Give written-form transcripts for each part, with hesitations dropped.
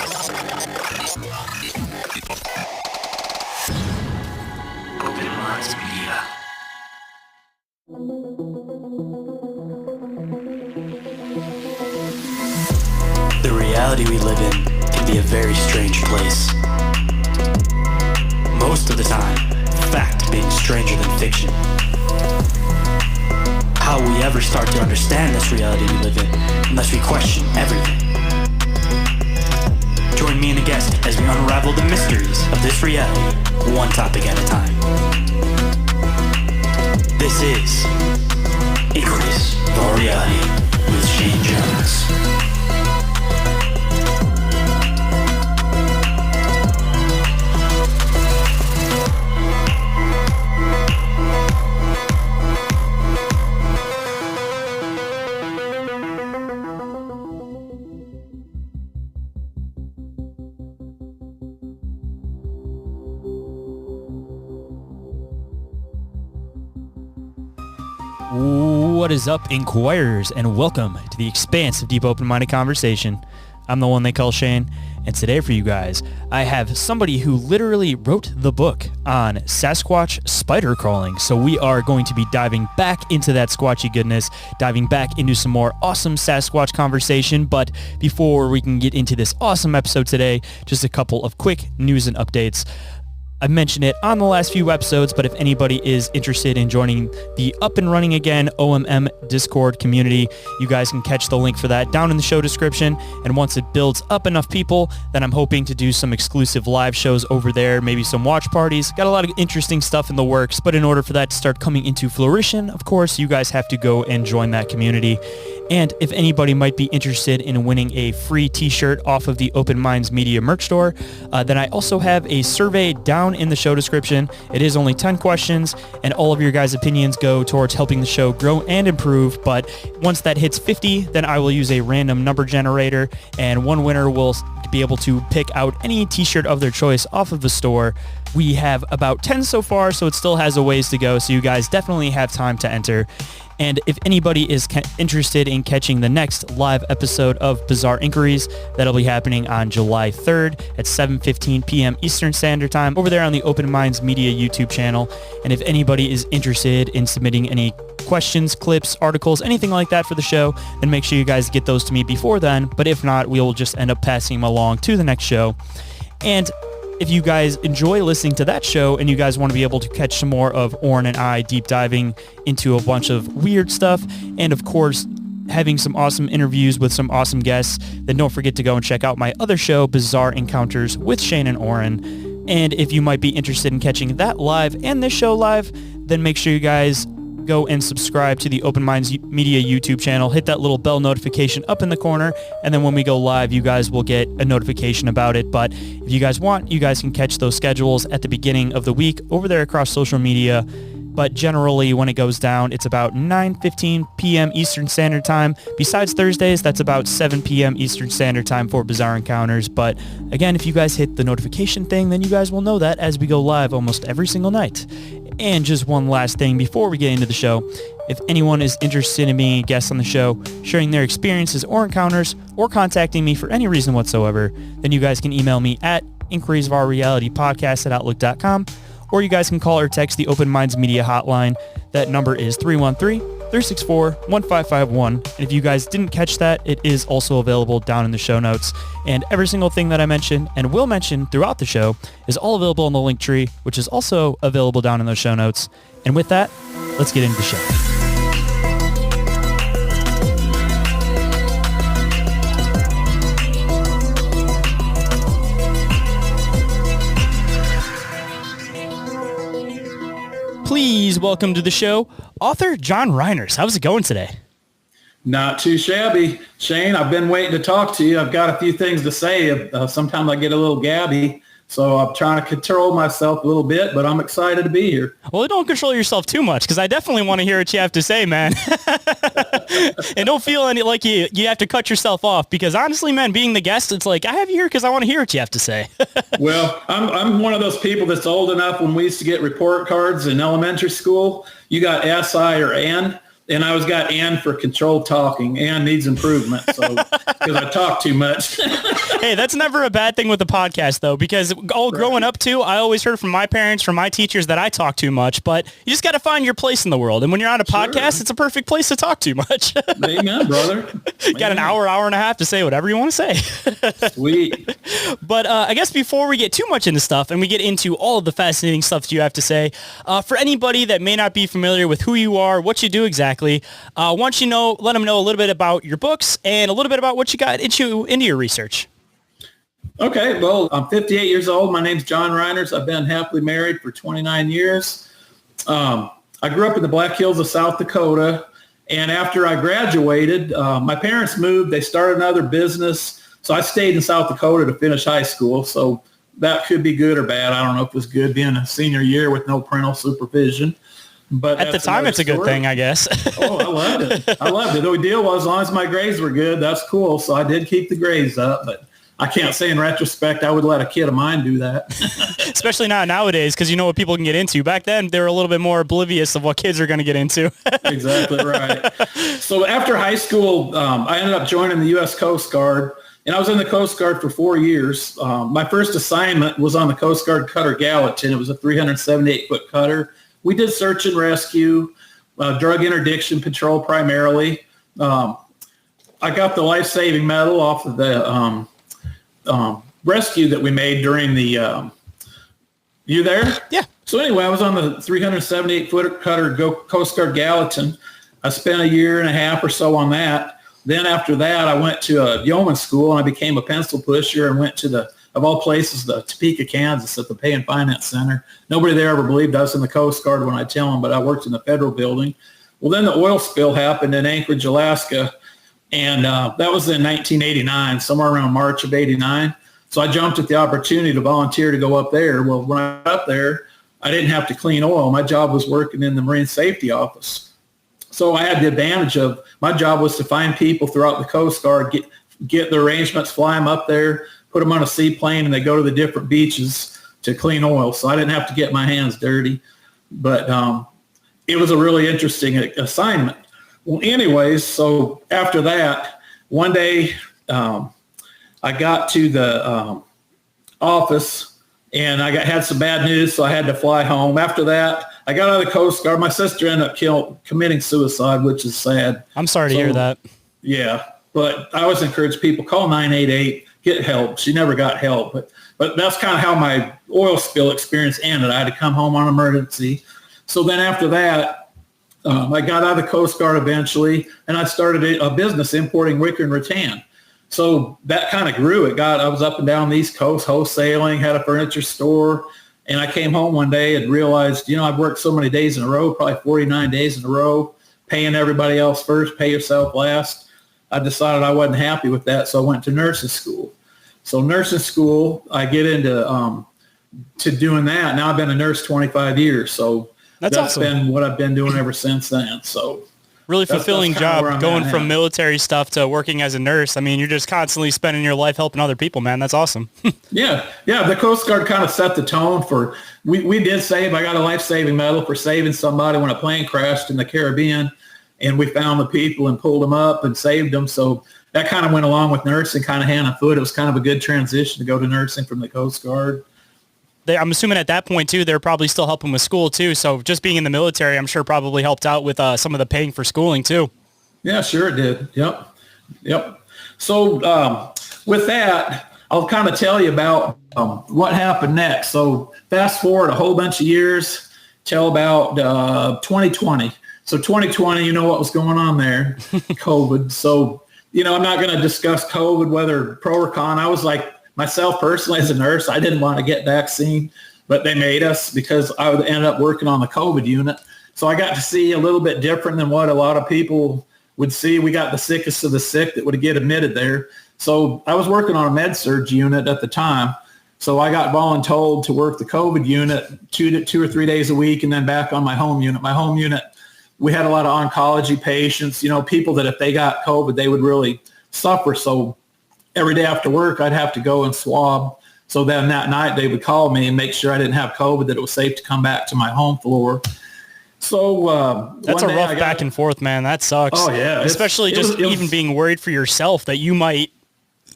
The reality we live in can be a very strange place. Most of the time, fact being stranger than fiction. How will we ever start to understand this reality we live in unless we question everything? Join me and a guest as we unravel the mysteries of this reality, one topic at a time. This is Inquiries of Our Reality with Shayn Jones. What is up, Inquirers, and welcome to the expanse of deep open-minded conversation. I'm the one they call Shane, and today for you guys, I have somebody who literally wrote the book on Sasquatch spider crawling. So we are going to be diving back into that squatchy goodness, diving back into some more awesome Sasquatch conversation. But before we can get into this awesome episode today, just a couple of quick news and updates. I mentioned it on the last few episodes, but if anybody is interested in joining the up and running again OMM Discord community, you guys can catch the link for that down in the show description. And once it builds up enough people, then I'm hoping to do some exclusive live shows over there, maybe some watch parties. Got a lot of interesting stuff in the works, but in order for that to start coming into fruition, of course, you guys have to go and join that community. And if anybody might be interested in winning a free t-shirt off of the Open Minds Media merch store, then I also have a survey down in the show description. It is only 10 questions, and all of your guys' opinions go towards helping the show grow and improve. But once that hits 50, then I will use a random number generator, and one winner will be able to pick out any t-shirt of their choice off of the store. We have about 10 so far, so it still has a ways to go, so you guys definitely have time to enter. And if anybody is interested in catching the next live episode of Bizarre Inquiries, that'll be happening on July 3rd at 7:15 p.m. Eastern Standard Time over there on the Open Minds Media YouTube channel. And if anybody is interested in submitting any questions, clips, articles, anything like that for the show, then make sure you guys get those to me before then. But if not, we will just end up passing them along to the next show. And if you guys enjoy listening to that show and you guys want to be able to catch some more of Orin and I deep diving into a bunch of weird stuff, and of course having some awesome interviews with some awesome guests, then don't forget to go and check out my other show, Bizarre Encounters with Shayn and Orin. And if you might be interested in catching that live and this show live, then make sure you guys go and subscribe to the Open Minds Media YouTube channel. Hit that little bell notification up in the corner, and then when we go live, you guys will get a notification about it. But if you guys want, you guys can catch those schedules at the beginning of the week over there across social media. But generally, when it goes down, it's about 9:15 p.m. Eastern Standard Time. Besides Thursdays, that's about 7 p.m. Eastern Standard Time for Bizarre Encounters. But again, if you guys hit the notification thing, then you guys will know that as we go live almost every single night. And just one last thing before we get into the show. If anyone is interested in being a guest on the show, sharing their experiences or encounters, or contacting me for any reason whatsoever, then you guys can email me at inquiriesofourrealitypodcast@outlook.com, or you guys can call or text the Open Minds Media hotline. That number is 313-364-1551. And if you guys didn't catch that, it is also available down in the show notes. And every single thing that I mentioned and will mention throughout the show is all available in the link tree, which is also available down in those show notes. And with that, let's get into the show. Please welcome to the show, author John Reiners. How's it going today? Not too shabby. Shane, I've been waiting to talk to you. I've got a few things to say. Sometimes I get a little gabby, so I'm trying to control myself a little bit, but I'm excited to be here. Well, don't control yourself too much, because I definitely want to hear what you have to say, man. And don't feel like you have to cut yourself off, because honestly, man, being the guest, it's like, I have you here because I want to hear what you have to say. Well, I'm one of those people that's old enough when we used to get report cards in elementary school. You got S.I. or N. And I always got Ann for controlled talking. Ann needs improvement, so because I talk too much. Hey, that's never a bad thing with the podcast, though, because growing up, too, I always heard from my parents, from my teachers, that I talk too much, but you just got to find your place in the world. And when you're on a podcast, it's a perfect place to talk too much. Amen, brother. Got an hour and a half to say whatever you want to say. Sweet. But I guess before we get too much into stuff and we get into all of the fascinating stuff that you have to say, for anybody that may not be familiar with who you are, what you do exactly, why don't you let them know a little bit about your books and a little bit about what you got into your research. Okay, well, I'm 58 years old. My name's John Reiners. I've been happily married for 29 years. I grew up in the Black Hills of South Dakota, and after I graduated, my parents moved. They started another business, so I stayed in South Dakota to finish high school, so that could be good or bad. I don't know if it was good being a senior year with no parental supervision. But at the time, it's a good thing, I guess. Oh, I loved it. The deal was, as long as my grades were good, that's cool. So I did keep the grades up, but I can't say in retrospect I would let a kid of mine do that. Especially not nowadays, because you know what people can get into. Back then, they were a little bit more oblivious of what kids are going to get into. Exactly right. So after high school, I ended up joining the U.S. Coast Guard, and I was in the Coast Guard for 4 years. My first assignment was on the Coast Guard cutter Gallatin. It was a 378-foot cutter. We did search and rescue, drug interdiction patrol primarily. I got the life-saving medal off of the rescue that we made during the you there? Yeah. So anyway, I was on the 378-foot cutter Coast Guard Gallatin. I spent a year and a half or so on that. Then after that, I went to a yeoman school, and I became a pencil pusher and went to of all places, the Topeka, Kansas, at the Pay and Finance Center. Nobody there ever believed I was in the Coast Guard when I tell them, but I worked in the federal building. Well, then the oil spill happened in Anchorage, Alaska, and that was in 1989, somewhere around March of 89. So I jumped at the opportunity to volunteer to go up there. Well, when I got up there, I didn't have to clean oil. My job was working in the Marine Safety Office. So I had the advantage of my job was to find people throughout the Coast Guard, get the arrangements, fly them up there, put them on a seaplane, and they go to the different beaches to clean oil. So I didn't have to get my hands dirty. But it was a really interesting assignment. Well, anyways, so after that, one day I got to the office, and I had some bad news, so I had to fly home. After that, I got out of the Coast Guard. My sister ended up committing suicide, which is sad. I'm sorry to hear that. Yeah, but I always encourage people, call 988, get help. She never got help, but that's kind of how my oil spill experience ended. I had to come home on emergency. So then after that, I got out of the Coast Guard eventually, and I started a business importing wicker and rattan. So that kind of grew. I was up and down the East Coast wholesaling, had a furniture store, and I came home one day and realized, I've worked so many days in a row, probably 49 days in a row, paying everybody else first, pay yourself last. I decided I wasn't happy with that, so I went to nursing school. So nursing school, I get into to doing that. Now I've been a nurse 25 years, so that's awesome. Been what I've been doing ever since then. So really fulfilling job going from military stuff to working as a nurse. I mean, you're just constantly spending your life helping other people, man. That's awesome. Yeah. The Coast Guard kind of set the tone for, we did save, I got a life-saving medal for saving somebody when a plane crashed in the Caribbean, and we found the people and pulled them up and saved them. So that kind of went along with nursing, kind of hand and foot. It was kind of a good transition to go to nursing from the Coast Guard. I'm assuming at that point, too, they're probably still helping with school, too. So just being in the military, I'm sure probably helped out with some of the paying for schooling, too. Yeah, sure it did. Yep. So with that, I'll kind of tell you about what happened next. So fast forward a whole bunch of years till about 2020. So 2020, you know what was going on there, COVID. So, I'm not going to discuss COVID, whether pro or con. I was like, myself personally as a nurse, I didn't want to get vaccine, but they made us because I would end up working on the COVID unit. So I got to see a little bit different than what a lot of people would see. We got the sickest of the sick that would get admitted there. So I was working on a med-surg unit at the time. So I got voluntold to work the COVID unit two or 3 days a week, and then back on my home unit. My home unit, we had a lot of oncology patients, people that if they got COVID, they would really suffer. So every day after work, I'd have to go and swab. So then that night they would call me and make sure I didn't have COVID, that it was safe to come back to my home floor. So that's a rough back and forth, man. That sucks. Oh, yeah. Especially even being worried for yourself that you might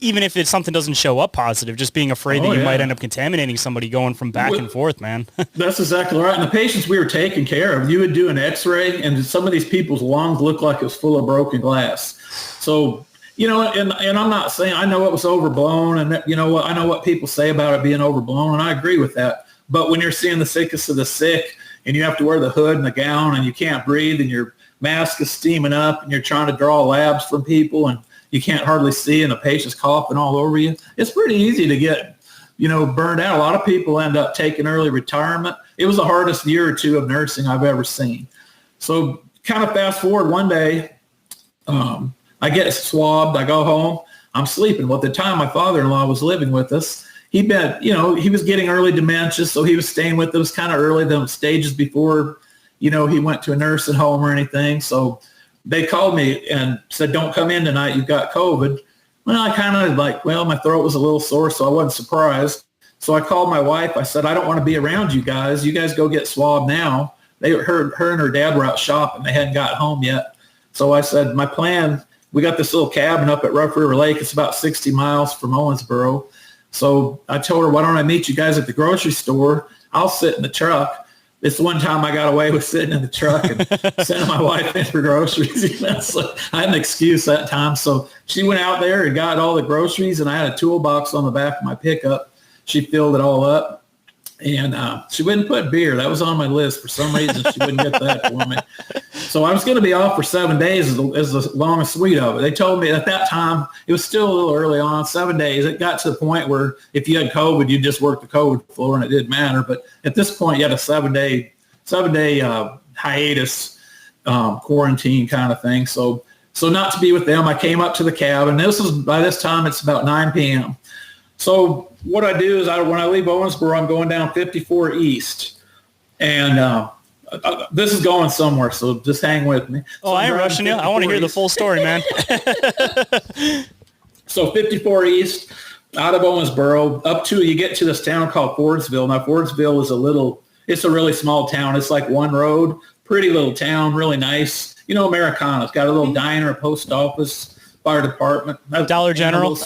even if it's something doesn't show up positive, just being afraid that you might end up contaminating somebody going from back and forth, man. That's exactly right. And the patients we were taking care of, you would do an x-ray, and some of these people's lungs looked like it was full of broken glass. So, you know, and I'm not saying, I know it was overblown, and you know what, I know what people say about it being overblown, and I agree with that. But when you're seeing the sickest of the sick, and you have to wear the hood and the gown, and you can't breathe, and your mask is steaming up, and you're trying to draw labs from people, and you can't hardly see, and the patient's coughing all over you, it's pretty easy to get, you know, burned out. A lot of people end up taking early retirement. It was the hardest year or two of nursing I've ever seen. So kind of fast forward one day, I get swabbed, I go home, I'm sleeping. Well, at the time, my father-in-law was living with us. He was getting early dementia, so he was staying with us kind of early, the stages before, you know, he went to a nursing home or anything. So they called me and said, don't come in tonight, you've got COVID. Well, I kind of my throat was a little sore, so I wasn't surprised. So I called my wife. I said, I don't want to be around you guys. You guys go get swabbed now. Her and her dad were out shopping. They hadn't got home yet. So I said, my plan, we got this little cabin up at Rough River Lake. It's about 60 miles from Owensboro. So I told her, why don't I meet you guys at the grocery store? I'll sit in the truck. This one time I got away with sitting in the truck and sending my wife in for groceries. You know? So I had an excuse that time. So she went out there and got all the groceries, and I had a toolbox on the back of my pickup. She filled it all up. And she wouldn't put beer. That was on my list. For some reason, she wouldn't get that for me. So I was going to be off for 7 days as the long and sweet of it. They told me at that time, it was still a little early on, 7 days. It got to the point where if you had COVID, you just worked the COVID floor and it didn't matter. But at this point, you had a 7-day hiatus, quarantine kind of thing. So not to be with them, I came up to the cabin. By this time, it's about 9 p.m. So what I do is when I leave Owensboro, I'm going down 54 East. And this is going somewhere, so just hang with me. So I ain't rushing you. I want to hear the full story, man. So 54 East, out of Owensboro, up to, you get to this town called Fordsville. Now, Fordsville is it's a really small town. It's like one road, pretty little town, really nice. You know, Americana. It's got a little diner, a post office, fire department. Dollar General?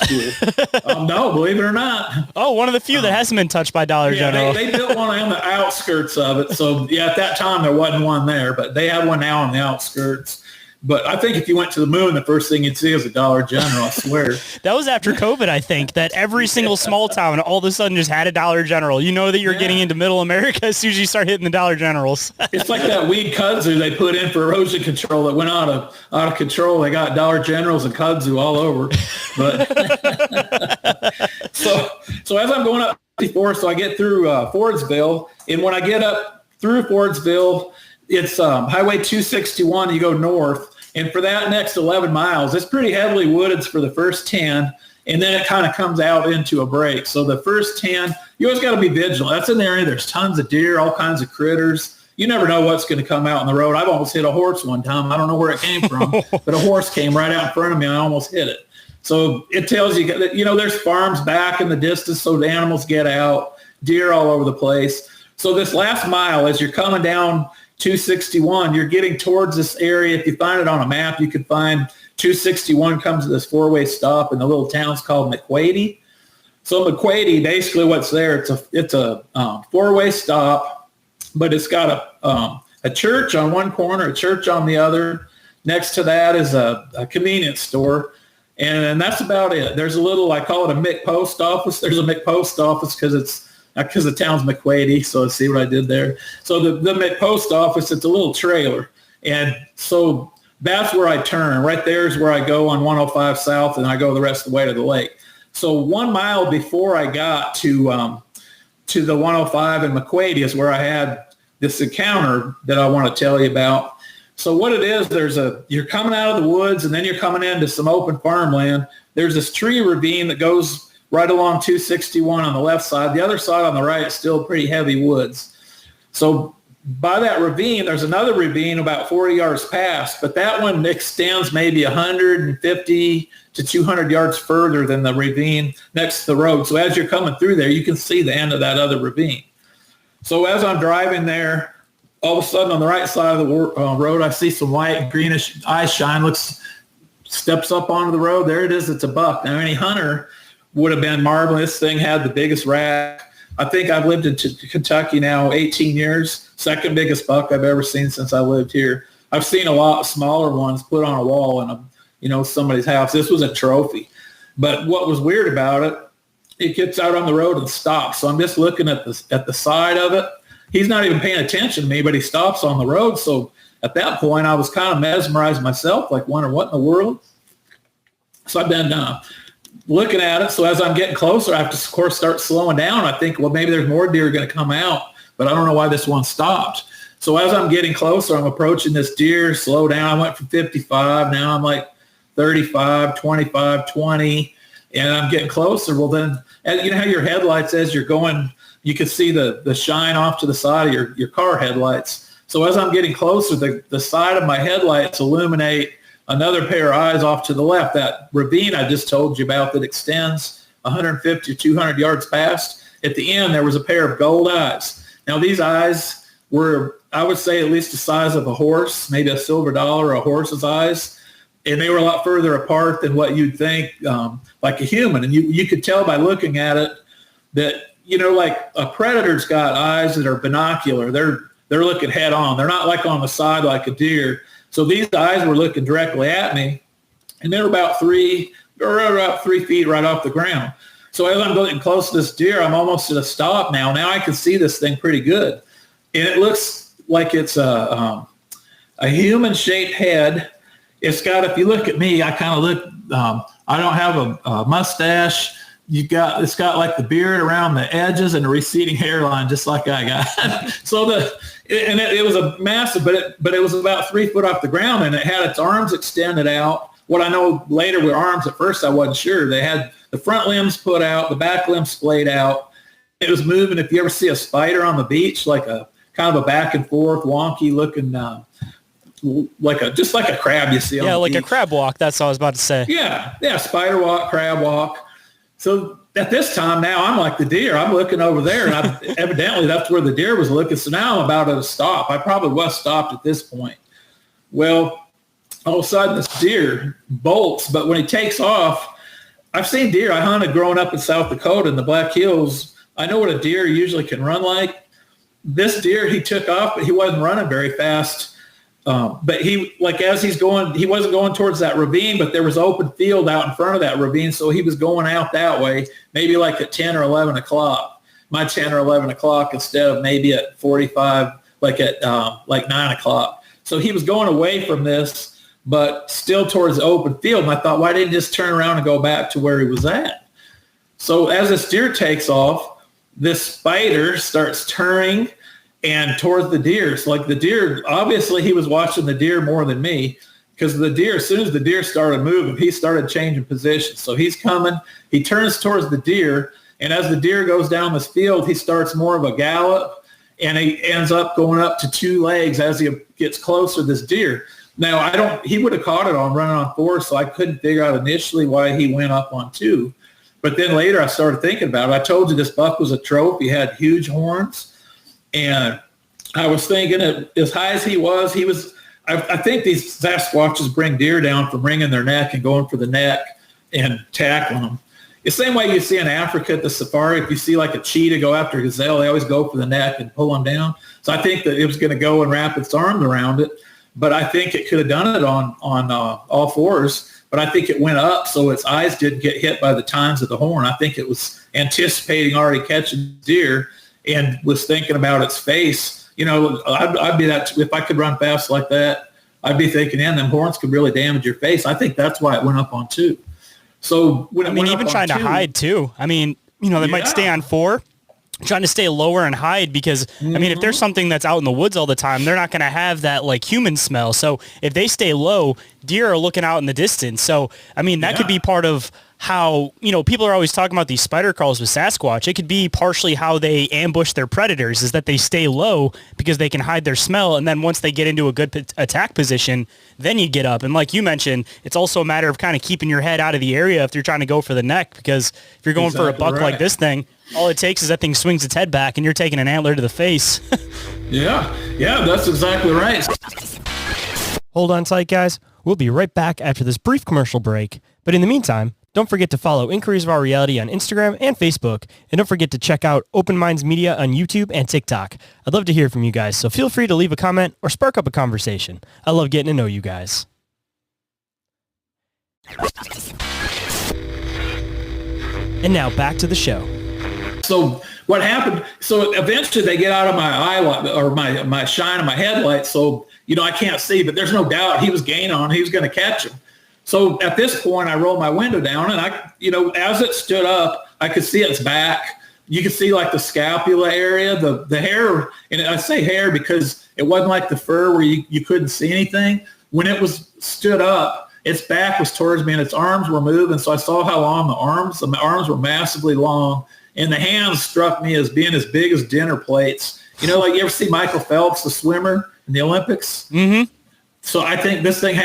No, believe it or not. Oh, one of the few that hasn't been touched by Dollar General. They built one on the outskirts of it. So, yeah, at that time, there wasn't one there, but they have one now on the outskirts. But I think if you went to the moon, the first thing you'd see is a Dollar General, I swear. That was after COVID, I think, that every single small town all of a sudden just had a Dollar General. You know that you're getting into middle America as soon as you start hitting the Dollar Generals. It's like that weed kudzu they put in for erosion control that went out of control. They got Dollar Generals and kudzu all over. But so as I'm going up 54, so I get through Fordsville, and when I get up through Fordsville, it's Highway 261. You go north, and for that next 11 miles, it's pretty heavily wooded for the first 10, and then it kind of comes out into a break. So the first 10, you always got to be vigilant. That's an area, there's tons of deer, all kinds of critters. You never know what's going to come out on the road. I've almost hit a horse one time. I don't know where it came from, but a horse came right out in front of me, and I almost hit it. So it tells you that, you know, there's farms back in the distance, so the animals get out, deer all over the place. So this last mile, as you're coming down 261, you're getting towards this area. If you find it on a map, you could find 261 comes to this four-way stop, and the little town's called McQuady. So McQuady, basically what's there, it's a four-way stop, but it's got a church on one corner, a church on the other. Next to that is a convenience store, and that's about it. There's a little, I call it a McPost office. There's a McPost office because the town's McQuady, so see what I did there. So the McPost office, it's a little trailer. And so that's where I turn. Right there is where I go on 105 South, and I go the rest of the way to the lake. So 1 mile before I got to the 105 and McQuady is where I had this encounter that I want to tell you about. So what it is, you're coming out of the woods, and then you're coming into some open farmland. There's this tree ravine that goes right along 261 on the left side. The other side on the right is still pretty heavy woods. So by that ravine, there's another ravine about 40 yards past, but that one extends maybe 150 to 200 yards further than the ravine next to the road. So as you're coming through there, you can see the end of that other ravine. So as I'm driving there, all of a sudden on the right side of the road, I see some white greenish eye shine. Looks steps up onto the road. There it is. It's a buck. Now, any hunter would have been marveling. This thing had the biggest rack. I think I've lived in Kentucky now 18 years. Second biggest buck I've ever seen since I lived here. I've seen a lot of smaller ones put on a wall in somebody's house. This was a trophy. But what was weird about it, it gets out on the road and stops. So I'm just looking at the side of it. He's not even paying attention to me, but he stops on the road. So at that point, I was kind of mesmerized myself, like wondering what in the world. So I've been looking at it. So as I'm getting closer, I have to, of course, start slowing down. I think, well, maybe there's more deer going to come out, but I don't know why this one stopped. So as I'm getting closer, I'm approaching this deer, slow down. I went from 55. Now I'm like 35, 25, 20, and I'm getting closer. Well, then, you know how your headlights, as you're going, you can see the shine off to the side of your car headlights. So as I'm getting closer, the side of my headlights illuminate another pair of eyes off to the left, that ravine I just told you about that extends 150 or 200 yards past. At the end, there was a pair of gold eyes. Now, these eyes were, I would say, at least the size of a horse, maybe a silver dollar, a horse's eyes. And they were a lot further apart than what you'd think, like a human. And you could tell by looking at it that, like a predator's got eyes that are binocular. They're looking head on. They're not like on the side like a deer. So these eyes were looking directly at me, and they were about 3 feet right off the ground. So as I'm getting close to this deer, I'm almost at a stop now. Now I can see this thing pretty good. And it looks like it's a human-shaped head. It's got, if you look at me, I kind of look, I don't have a mustache. It's got like the beard around the edges and a receding hairline, just like I got. So it was a massive, but it was about 3 foot off the ground, and it had its arms extended out. What I know later were arms. At first I wasn't sure. They had the front limbs put out, the back limbs splayed out. It was moving. If you ever see a spider on the beach, like a kind of a back and forth, wonky looking, just like a crab you see on the like beach. A crab walk. That's what I was about to say. Yeah, spider walk, crab walk. So at this time now, I'm like the deer. I'm looking over there, and evidently that's where the deer was looking. So now I'm about at a stop. I probably was stopped at this point. Well, all of a sudden this deer bolts, but when he takes off, I've seen deer. I hunted growing up in South Dakota in the Black Hills. I know what a deer usually can run like. This deer, he took off, but he wasn't running very fast. But as he's going, he wasn't going towards that ravine, but there was open field out in front of that ravine. So he was going out that way, maybe like at 10 or 11 o'clock, my 10 or 11 o'clock instead of maybe at 45, like at 9 o'clock. So he was going away from this, but still towards the open field. And I thought, why didn't he just turn around and go back to where he was at? So as this deer takes off, this spider starts turning and towards the deer. So like the deer, obviously he was watching the deer more than me, because the deer, as soon as the deer started moving, he started changing position. So he's coming, he turns towards the deer, and as the deer goes down this field, he starts more of a gallop, and he ends up going up to 2 legs as he gets closer to this deer. Now, he would have caught it on running on 4, so I couldn't figure out initially why he went up on 2. But then later I started thinking about it. I told you this buck was a trophy. He had huge horns. And I was thinking as high as he was, I think these Sasquatches bring deer down from wringing their neck and going for the neck and tackling them. The same way you see in Africa at the safari, if you see like a cheetah go after a gazelle, they always go for the neck and pull them down. So I think that it was going to go and wrap its arms around it. But I think it could have done it on all 4s. But I think it went up so its eyes didn't get hit by the tines of the horn. I think it was anticipating already catching deer and was thinking about its face. I'd be that, if I could run fast like that, I'd be thinking, them horns could really damage your face. I think that's why it went up on 2. So when it went even up trying on to 2, hide too. They might stay on 4, trying to stay lower and hide because, if there's something that's out in the woods all the time, they're not going to have that like human smell. So if they stay low, deer are looking out in the distance. So, that could be part of how, people are always talking about these spider crawls with Sasquatch. It could be partially how they ambush their predators, is that they stay low because they can hide their smell. And then once they get into a good attack position, then you get up. And like you mentioned, it's also a matter of kind of keeping your head out of the area if you're trying to go for the neck, because if you're going for a buck like this thing, all it takes is that thing swings its head back and you're taking an antler to the face. Yeah, that's exactly right. Hold on tight, guys. We'll be right back after this brief commercial break. But in the meantime, don't forget to follow Inquiries of Our Reality on Instagram and Facebook. And don't forget to check out Open Minds Media on YouTube and TikTok. I'd love to hear from you guys, so feel free to leave a comment or spark up a conversation. I love getting to know you guys. And now back to the show. So what happened, so eventually they get out of my eye light or my shine of my headlight. So, I can't see, but there's no doubt he was gaining on, he was going to catch him. So at this point, I rolled my window down and as it stood up, I could see its back. You could see like the scapula area, the hair. And I say hair because it wasn't like the fur where you couldn't see anything. When it was stood up, its back was towards me and its arms were moving. So I saw how long the arms were massively long. And the hands struck me as being as big as dinner plates. Like you ever see Michael Phelps, the swimmer in the Olympics? Mm-hmm. So I think this thing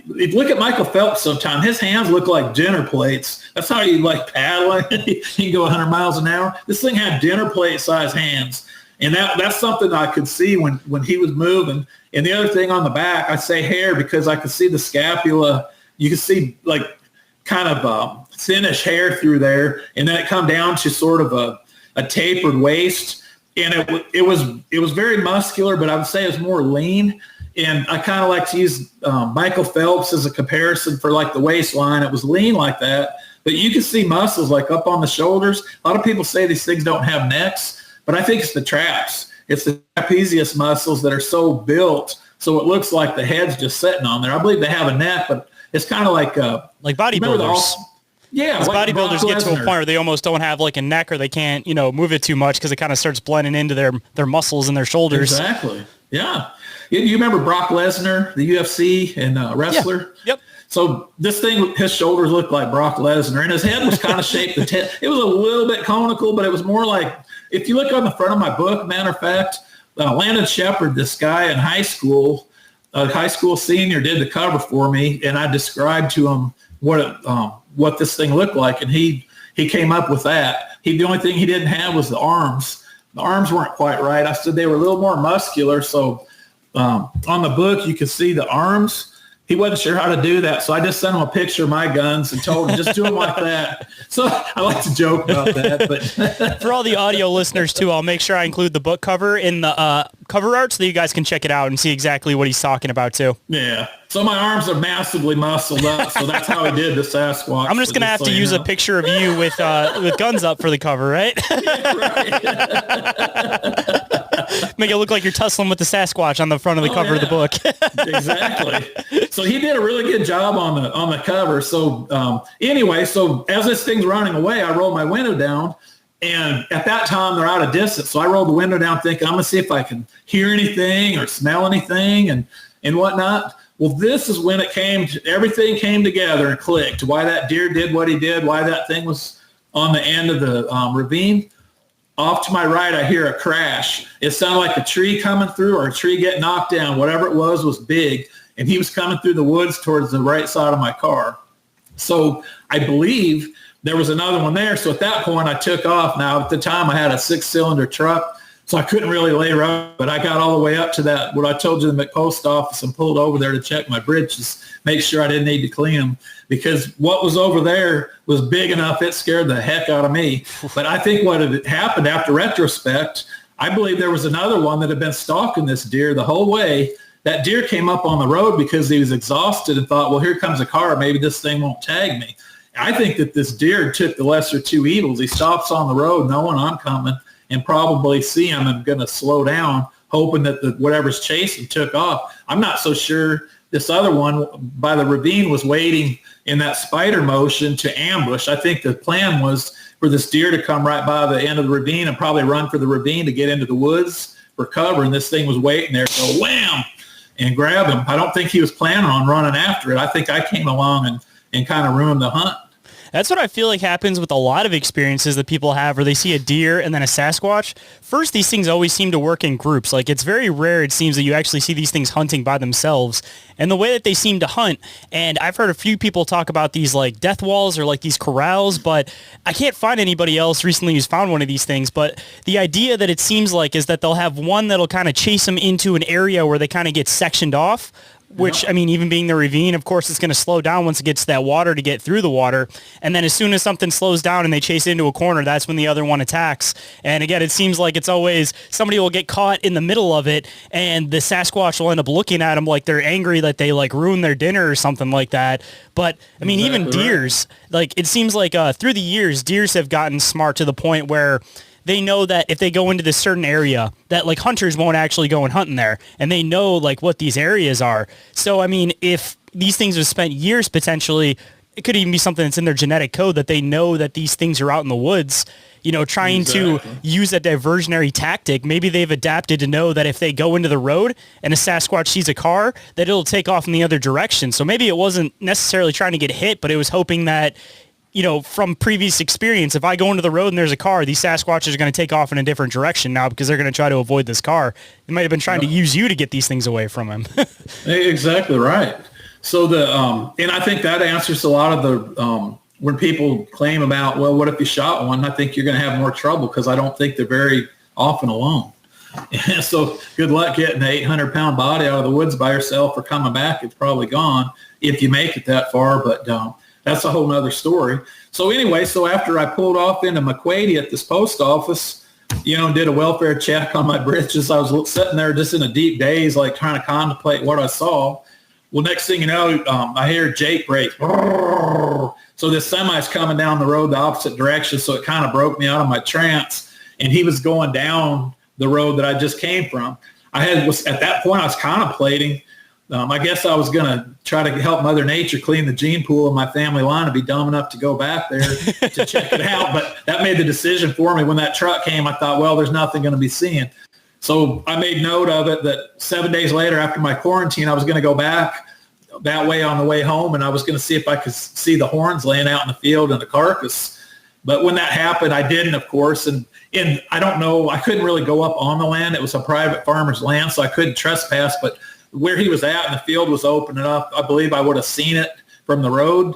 look at Michael Phelps sometime. His hands look like dinner plates. That's how you like paddling. He can go 100 miles an hour. This thing had dinner plate size hands. And that's something I could see when he was moving. And the other thing on the back, I say hair because I could see the scapula. You could see like kind of thinnish hair through there. And then it come down to sort of a tapered waist. And it was very muscular, but I would say it was more lean. And I kind of like to use Michael Phelps as a comparison for like the waistline. It was lean like that, but you can see muscles like up on the shoulders. A lot of people say these things don't have necks, but I think it's the traps. It's the trapezius muscles that are so built, so it looks like the head's just sitting on there. I believe they have a neck, but it's kind of like bodybuilders. Yeah, like bodybuilders get to a Lesnar. point where they almost don't have like a neck or they can't, move it too much because it kind of starts blending into their muscles and their shoulders. Exactly. Yeah. You remember Brock Lesnar, the UFC and wrestler? Yeah. Yep. So this thing, his shoulders looked like Brock Lesnar, and his head was kind of shaped. It was a little bit conical, but it was more like, if you look on the front of my book, matter of fact, Landon Shepard, this guy in high school senior, did the cover for me, and I described to him what this thing looked like, and he came up with that. The only thing he didn't have was the arms. The arms weren't quite right. I said they were a little more muscular, so on the book, you could see the arms. He wasn't sure how to do that, so I just sent him a picture of my guns and told him, just do them like that. So I like to joke about that. But for all the audio listeners, too, I'll make sure I include the book cover in the cover art so that you guys can check it out and see exactly what he's talking about, too. Yeah. So my arms are massively muscled up, so that's how he did the Sasquatch. I'm just going to have to use a picture of you with guns up for the cover, right? Yeah, right. Make it look like you're tussling with the Sasquatch on the front of the cover of the book. Exactly. So he did a really good job on the cover. So anyway, so as this thing's running away, I roll my window down. And at that time, they're out of distance. So I rolled the window down thinking, I'm going to see if I can hear anything or smell anything and whatnot. Well, this is when everything came together and clicked. Why that deer did what he did, why that thing was on the end of the ravine. Off to my right, I hear a crash. It sounded like a tree coming through or a tree getting knocked down. Whatever it was big. And he was coming through the woods towards the right side of my car. So I believe there was another one there. So at that point, I took off. Now, at the time, I had a 6-cylinder truck, so I couldn't really lay up. But I got all the way up to that, what I told you, the post office, and pulled over there to check my bridges, make sure I didn't need to clean them. Because what was over there was big enough, it scared the heck out of me. But I think what had happened after retrospect, I believe there was another one that had been stalking this deer the whole way. That deer came up on the road because he was exhausted and thought, well, here comes a car. Maybe this thing won't tag me. I think that this deer took the lesser two evils. He stops on the road knowing I'm coming and probably see him and going to slow down, hoping that whatever's chasing took off. I'm not so sure this other one by the ravine was waiting in that spider motion to ambush. I think the plan was for this deer to come right by the end of the ravine and probably run for the ravine to get into the woods for cover, and this thing was waiting there. So wham! And grab him. I don't think he was planning on running after it. I think I came along and kind of ruined the hunt. That's what I feel like happens with a lot of experiences that people have where they see a deer and then a Sasquatch. First, these things always seem to work in groups. Like, it's very rare, it seems, that you actually see these things hunting by themselves. And the way that they seem to hunt, and I've heard a few people talk about these, like, death walls or, like, these corrals, but I can't find anybody else recently who's found one of these things. But the idea that it seems like is that they'll have one that'll kind of chase them into an area where they kind of get sectioned off, which, I mean, even being the ravine, of course, it's going to slow down once it gets to that water to get through the water. And then as soon as something slows down and they chase into a corner, that's when the other one attacks. And again, it seems like it's always somebody will get caught in the middle of it, and the Sasquatch will end up looking at them like they're angry that they like ruined their dinner or something like that. But I mean, even deers, like it seems like through the years, deers have gotten smart to the point where they know that if they go into this certain area, that like hunters won't actually go and hunt in there, and they know like what these areas are. So, I mean, if these things have spent years potentially, it could even be something that's in their genetic code that they know that these things are out in the woods, you know, trying to use a diversionary tactic. Maybe they've adapted to know that if they go into the road and a Sasquatch sees a car, that it'll take off in the other direction. So maybe it wasn't necessarily trying to get hit, but it was hoping that, you know, from previous experience, if I go into the road and there's a car, these Sasquatches are going to take off in a different direction now because they're going to try to avoid this car. They might have been trying to use you to get these things away from him. Exactly right. So and I think that answers a lot of the, when people claim about, well, what if you shot one? I think you're going to have more trouble because I don't think they're very often alone. And so good luck getting an 800-pound body out of the woods by yourself or coming back. It's probably gone if you make it that far, but that's a whole nother story. So anyway, so after I pulled off into McQuady at this post office, you know, did a welfare check on my britches, I was sitting there just in a deep daze, like trying to contemplate what I saw. Well, next thing you know, I hear Jake brake. So this semi's coming down the road the opposite direction, so it kind of broke me out of my trance. And he was going down the road that I just came from. At that point, I was contemplating. I guess I was going to try to help Mother Nature clean the gene pool of my family line and be dumb enough to go back there to check it out. But that made the decision for me. When that truck came, I thought, well, there's nothing going to be seen. So I made note of it that 7 days later after my quarantine, I was going to go back that way on the way home, and I was going to see if I could see the horns laying out in the field and the carcass. But when that happened, I didn't, of course. And I don't know, I couldn't really go up on the land. It was a private farmer's land, so I couldn't trespass. But where he was at in the field was open enough. I believe I would have seen it from the road.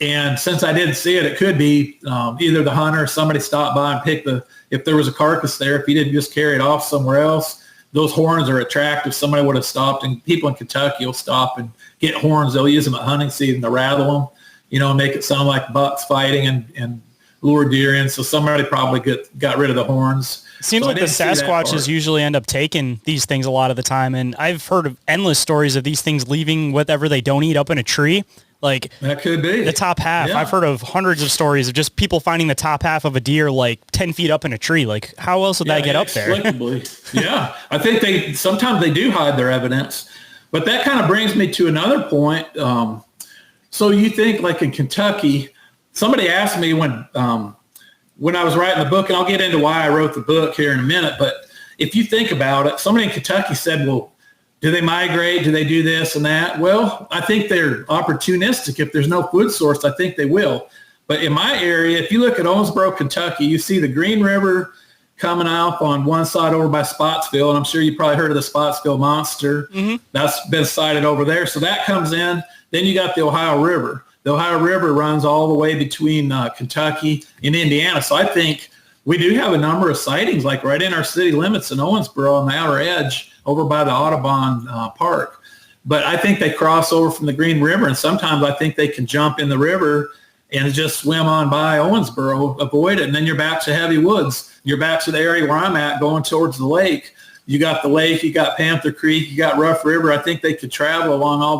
And since I didn't see it, it could be either the hunter or somebody stopped by and picked if there was a carcass there, if he didn't just carry it off somewhere else. Those horns are attractive. Somebody would have stopped, and people in Kentucky will stop and get horns. They'll use them at hunting season to rattle them, you know, and make it sound like bucks fighting and lure deer in. So somebody probably got rid of the horns. Seems like the Sasquatches usually end up taking these things a lot of the time. And I've heard of endless stories of these things leaving whatever they don't eat up in a tree. Like that could be the top half. Yeah. I've heard of hundreds of stories of just people finding the top half of a deer like 10 feet up in a tree. Like how else would that get up there? Yeah. I think sometimes they do hide their evidence, but that kind of brings me to another point. So you think like in Kentucky, somebody asked me when I was writing the book, and I'll get into why I wrote the book here in a minute, but if you think about it, somebody in Kentucky said, well, do they migrate? Do they do this and that? Well, I think they're opportunistic. If there's no food source, I think they will. But in my area, if you look at Owensboro, Kentucky, you see the Green River coming out on one side over by Spotsville, and I'm sure you probably heard of the Spotsville monster. Mm-hmm. That's been sighted over there. So that comes in. Then you got the Ohio River. The Ohio River runs all the way between Kentucky and Indiana. So I think we do have a number of sightings, like right in our city limits in Owensboro on the outer edge over by the Audubon Park. But I think they cross over from the Green River, and sometimes I think they can jump in the river and just swim on by Owensboro, avoid it, and then you're back to heavy woods. You're back to the area where I'm at, going towards the lake. You got the lake, you got Panther Creek, you got Rough River. I think they could travel along all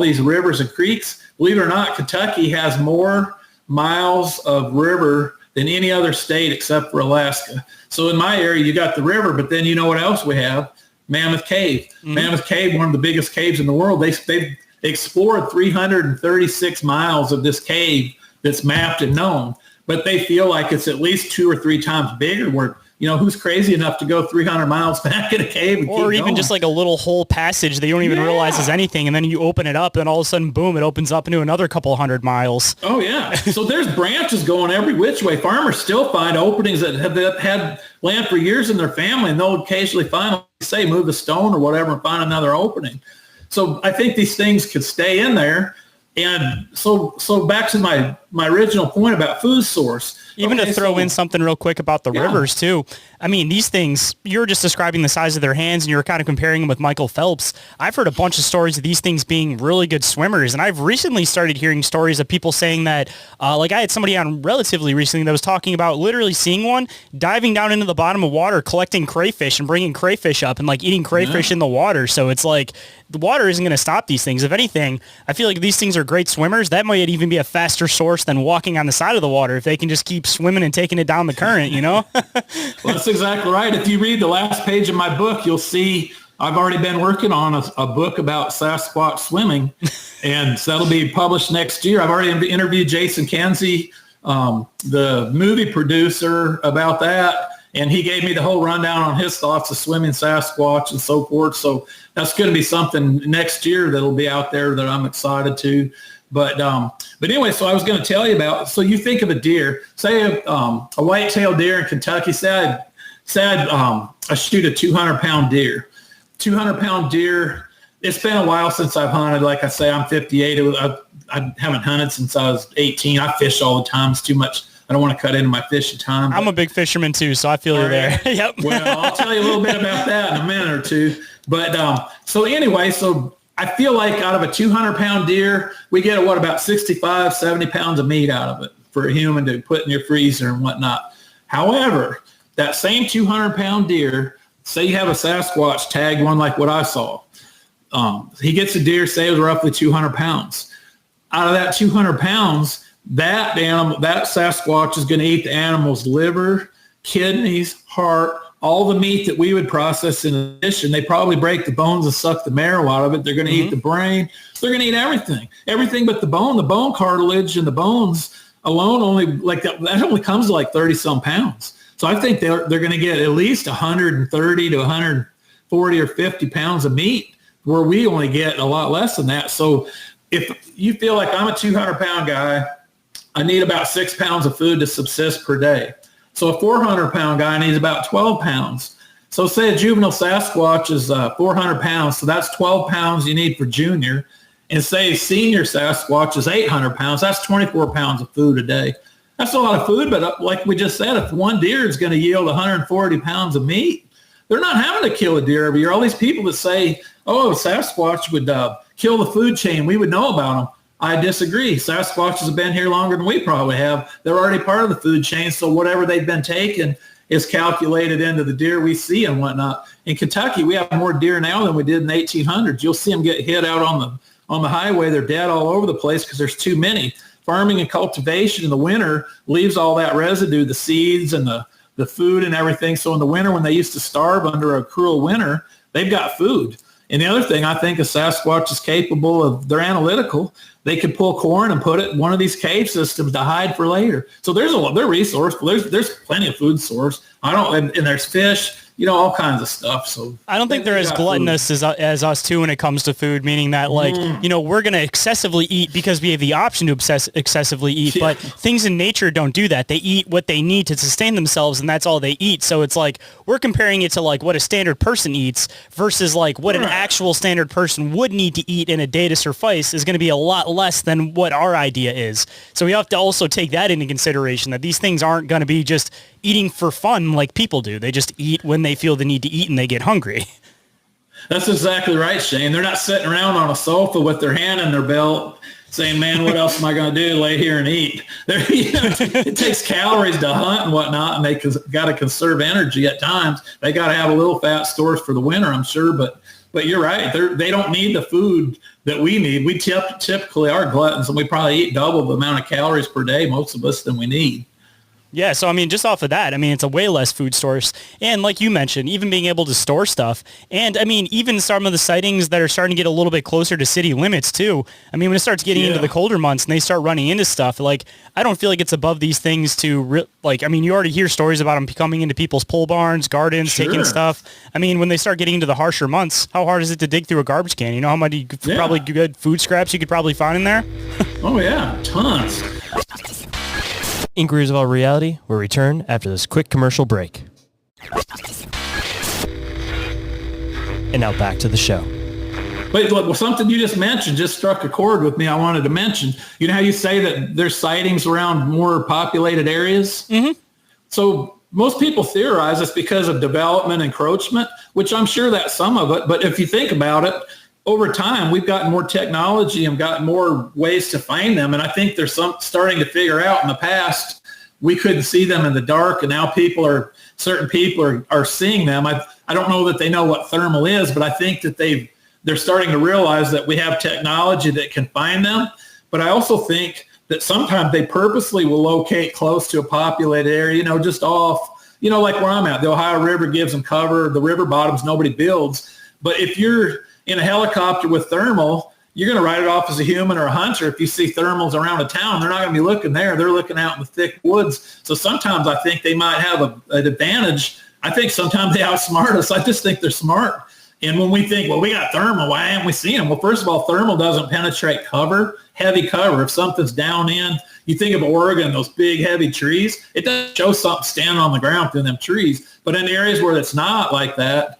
these rivers and creeks. Believe it or not, Kentucky has more miles of river than any other state except for Alaska. So in my area, you got the river, but then you know what else we have? Mammoth Cave. Mm-hmm. Mammoth Cave, one of the biggest caves in the world. They've explored 336 miles of this cave that's mapped and known, but they feel like it's at least 2 or 3 times bigger. Where, you know, who's crazy enough to go 300 miles back in a cave and or even going? Just like a little whole passage that you don't even realize is anything, and then you open it up and all of a sudden, boom, it opens up into another couple hundred miles. Oh, yeah. So there's branches going every which way. Farmers still find openings that have had land for years in their family, and they'll occasionally find, say, move a stone or whatever and find another opening. So I think these things could stay in there. And so back to my original point about food source. Even to throw in something real quick about the rivers too. I mean, these things, you're just describing the size of their hands and you're kind of comparing them with Michael Phelps. I've heard a bunch of stories of these things being really good swimmers. And I've recently started hearing stories of people saying that, like I had somebody on relatively recently that was talking about literally seeing one diving down into the bottom of water, collecting crayfish and bringing crayfish up and like eating crayfish in the water. So it's like the water isn't going to stop these things. If anything, I feel like these things are great swimmers. That might even be a faster source than walking on the side of the water if they can just keep swimming and taking it down the current, you know? Well, that's exactly right. If you read the last page of my book, you'll see I've already been working on a book about Sasquatch swimming, and so that'll be published next year. I've already interviewed Jason Kenzie, the movie producer, about that, and he gave me the whole rundown on his thoughts of swimming Sasquatch and so forth. So that's going to be something next year that'll be out there that I'm excited to. But anyway, so I was going to tell you about, so you think of a deer, say a white-tailed deer in Kentucky, say I shoot a 200-pound deer. 200-pound deer, it's been a while since I've hunted. Like I say, I'm 58. I haven't hunted since I was 18. I fish all the time. It's too much. I don't want to cut into my fishing time. I'm a big fisherman too, so I feel you there. Yep. Well, I'll tell you a little bit about that in a minute or two. But so anyway, so I feel like out of a 200-pound deer, we get about 65, 70 pounds of meat out of it for a human to put in your freezer and whatnot. However, that same 200-pound deer, say you have a Sasquatch tag one like what I saw. He gets a deer, say it was roughly 200 pounds. Out of that 200 pounds, that Sasquatch is going to eat the animal's liver, kidneys, heart, all the meat that we would process in addition. They probably break the bones and suck the marrow out of it. They're going to eat the brain. They're going to eat everything but the bone cartilage and the bones alone only like that only comes to like 30 some pounds. So I think they're going to get at least 130 to 140 or 50 pounds of meat, where we only get a lot less than that. So if you feel like I'm a 200-pound guy, I need about 6 pounds of food to subsist per day. So a 400-pound guy needs about 12 pounds. So say a juvenile Sasquatch is 400 pounds, so that's 12 pounds you need for junior. And say a senior Sasquatch is 800 pounds, that's 24 pounds of food a day. That's a lot of food, but like we just said, if one deer is going to yield 140 pounds of meat, they're not having to kill a deer every year. All these people that say, oh, Sasquatch would kill the food chain, we would know about them. I disagree. Sasquatches have been here longer than we probably have. They're already part of the food chain, so whatever they've been taking is calculated into the deer we see and whatnot. In Kentucky, we have more deer now than we did in the 1800s. You'll see them get hit out on the highway. They're dead all over the place because there's too many. Farming and cultivation in the winter leaves all that residue, the seeds and the food and everything. So in the winter, when they used to starve under a cruel winter, they've got food. And the other thing I think a Sasquatch is capable of, they're analytical. They could pull corn and put it in one of these cave systems to hide for later. So they're resourceful. There's plenty of food source. And there's fish, all kinds of stuff. So I don't think they're as gluttonous as us too when it comes to food, meaning that we're going to excessively eat because we have the option to excessively eat, but things in nature don't do that. They eat what they need to sustain themselves, and that's all they eat. So it's like we're comparing it to like what a standard person eats versus like what an actual standard person would need to eat in a day to suffice is going to be a lot less than what our idea is. So we have to also take that into consideration, that these things aren't going to be just eating for fun like people do. They just eat when they feel the need to eat and they get hungry. That's exactly right, Shane. They're not sitting around on a sofa with their hand in their belt saying, man, what else am I going to do? Lay here and eat. It takes calories to hunt and whatnot, and they got to conserve energy at times. They got to have a little fat stores for the winter, I'm sure. But you're right. They don't need the food that we need. We typically are gluttons, and we probably eat double the amount of calories per day, most of us, than we need. Yeah, so just off of that, it's a way less food source. And like you mentioned, even being able to store stuff. And even some of the sightings that are starting to get a little bit closer to city limits too. When it starts getting into the colder months and they start running into stuff, like I don't feel like it's above these things to you already hear stories about them coming into people's pole barns, gardens, taking stuff. When they start getting into the harsher months, how hard is it to dig through a garbage can? You know how many probably good food scraps you could probably find in there? Oh yeah, tons. Inquiries About Reality will return after this quick commercial break. And now back to the show. But look, something you just mentioned just struck a chord with me. I wanted to mention, you know how you say that there's sightings around more populated areas? Mm-hmm. So most people theorize it's because of development, encroachment, which I'm sure that's some of it. But if you think about it, over time, we've gotten more technology and gotten more ways to find them. And I think there's some starting to figure out in the past, we couldn't see them in the dark. And now certain people are seeing them. I don't know that they know what thermal is, but I think that they're starting to realize that we have technology that can find them. But I also think that sometimes they purposely will locate close to a populated area, just off, like where I'm at. The Ohio River gives them cover. The river bottoms, nobody builds. But if you're in a helicopter with thermal, you're going to write it off as a human or a hunter. If you see thermals around a town, they're not going to be looking there. They're looking out in the thick woods. So sometimes I think they might have an advantage. I think sometimes they outsmart us. I just think they're smart. And when we think, well, we got thermal, why haven't we seen them? Well, first of all, thermal doesn't penetrate cover, heavy cover. If something's down in, you think of Oregon, those big, heavy trees, it doesn't show something standing on the ground through them trees. But in areas where it's not like that,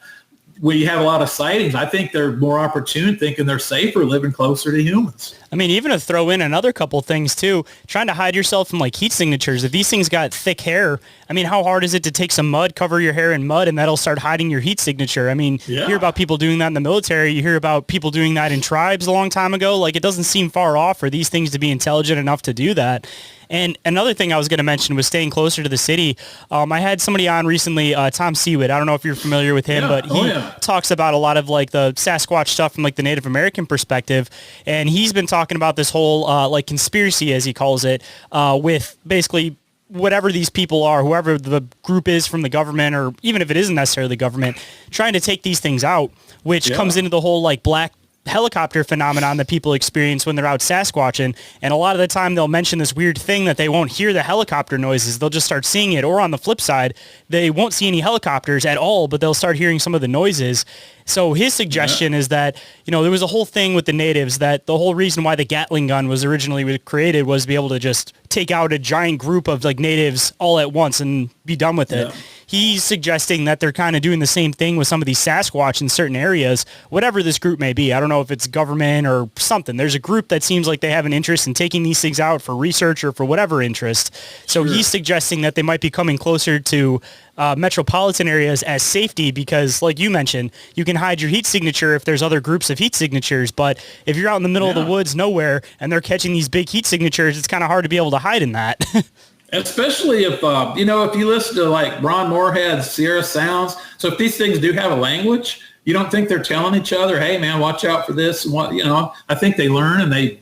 we have a lot of sightings. I think they're more opportune, thinking they're safer living closer to humans. I mean, even to throw in another couple things too, trying to hide yourself from like heat signatures. If these things got thick hair, I mean, how hard is it to take some mud, cover your hair in mud, and that'll start hiding your heat signature? I mean, You hear about people doing that in the military. You hear about people doing that in tribes a long time ago. Like, it doesn't seem far off for these things to be intelligent enough to do that. And another thing I was going to mention was staying closer to the city. I had somebody on recently, Tom Seawood. I don't know if you're familiar with him, but he talks about a lot of like the Sasquatch stuff from like the Native American perspective. And he's been talking about this whole like conspiracy, as he calls it, with basically whatever these people are, whoever the group is from the government, or even if it isn't necessarily the government, trying to take these things out, which comes into the whole like black helicopter phenomenon that people experience when they're out Sasquatching. And a lot of the time they'll mention this weird thing that they won't hear the helicopter noises. They'll just start seeing it. Or on the flip side, they won't see any helicopters at all, but they'll start hearing some of the noises. So his suggestion is that, there was a whole thing with the natives that the whole reason why the Gatling gun was originally created was to be able to just take out a giant group of like natives all at once and be done with it. He's suggesting that they're kind of doing the same thing with some of these Sasquatch in certain areas, whatever this group may be. I don't know if it's government or something. There's a group that seems like they have an interest in taking these things out for research or for whatever interest. So he's suggesting that they might be coming closer to metropolitan areas as safety because, like you mentioned, you can hide your heat signature if there's other groups of heat signatures. But if you're out in the middle of the woods nowhere and they're catching these big heat signatures, it's kind of hard to be able to hide in that. Especially if, if you listen to like Ron Moorhead's Sierra Sounds. So if these things do have a language, you don't think they're telling each other, hey, man, watch out for this. And what, I think they learn and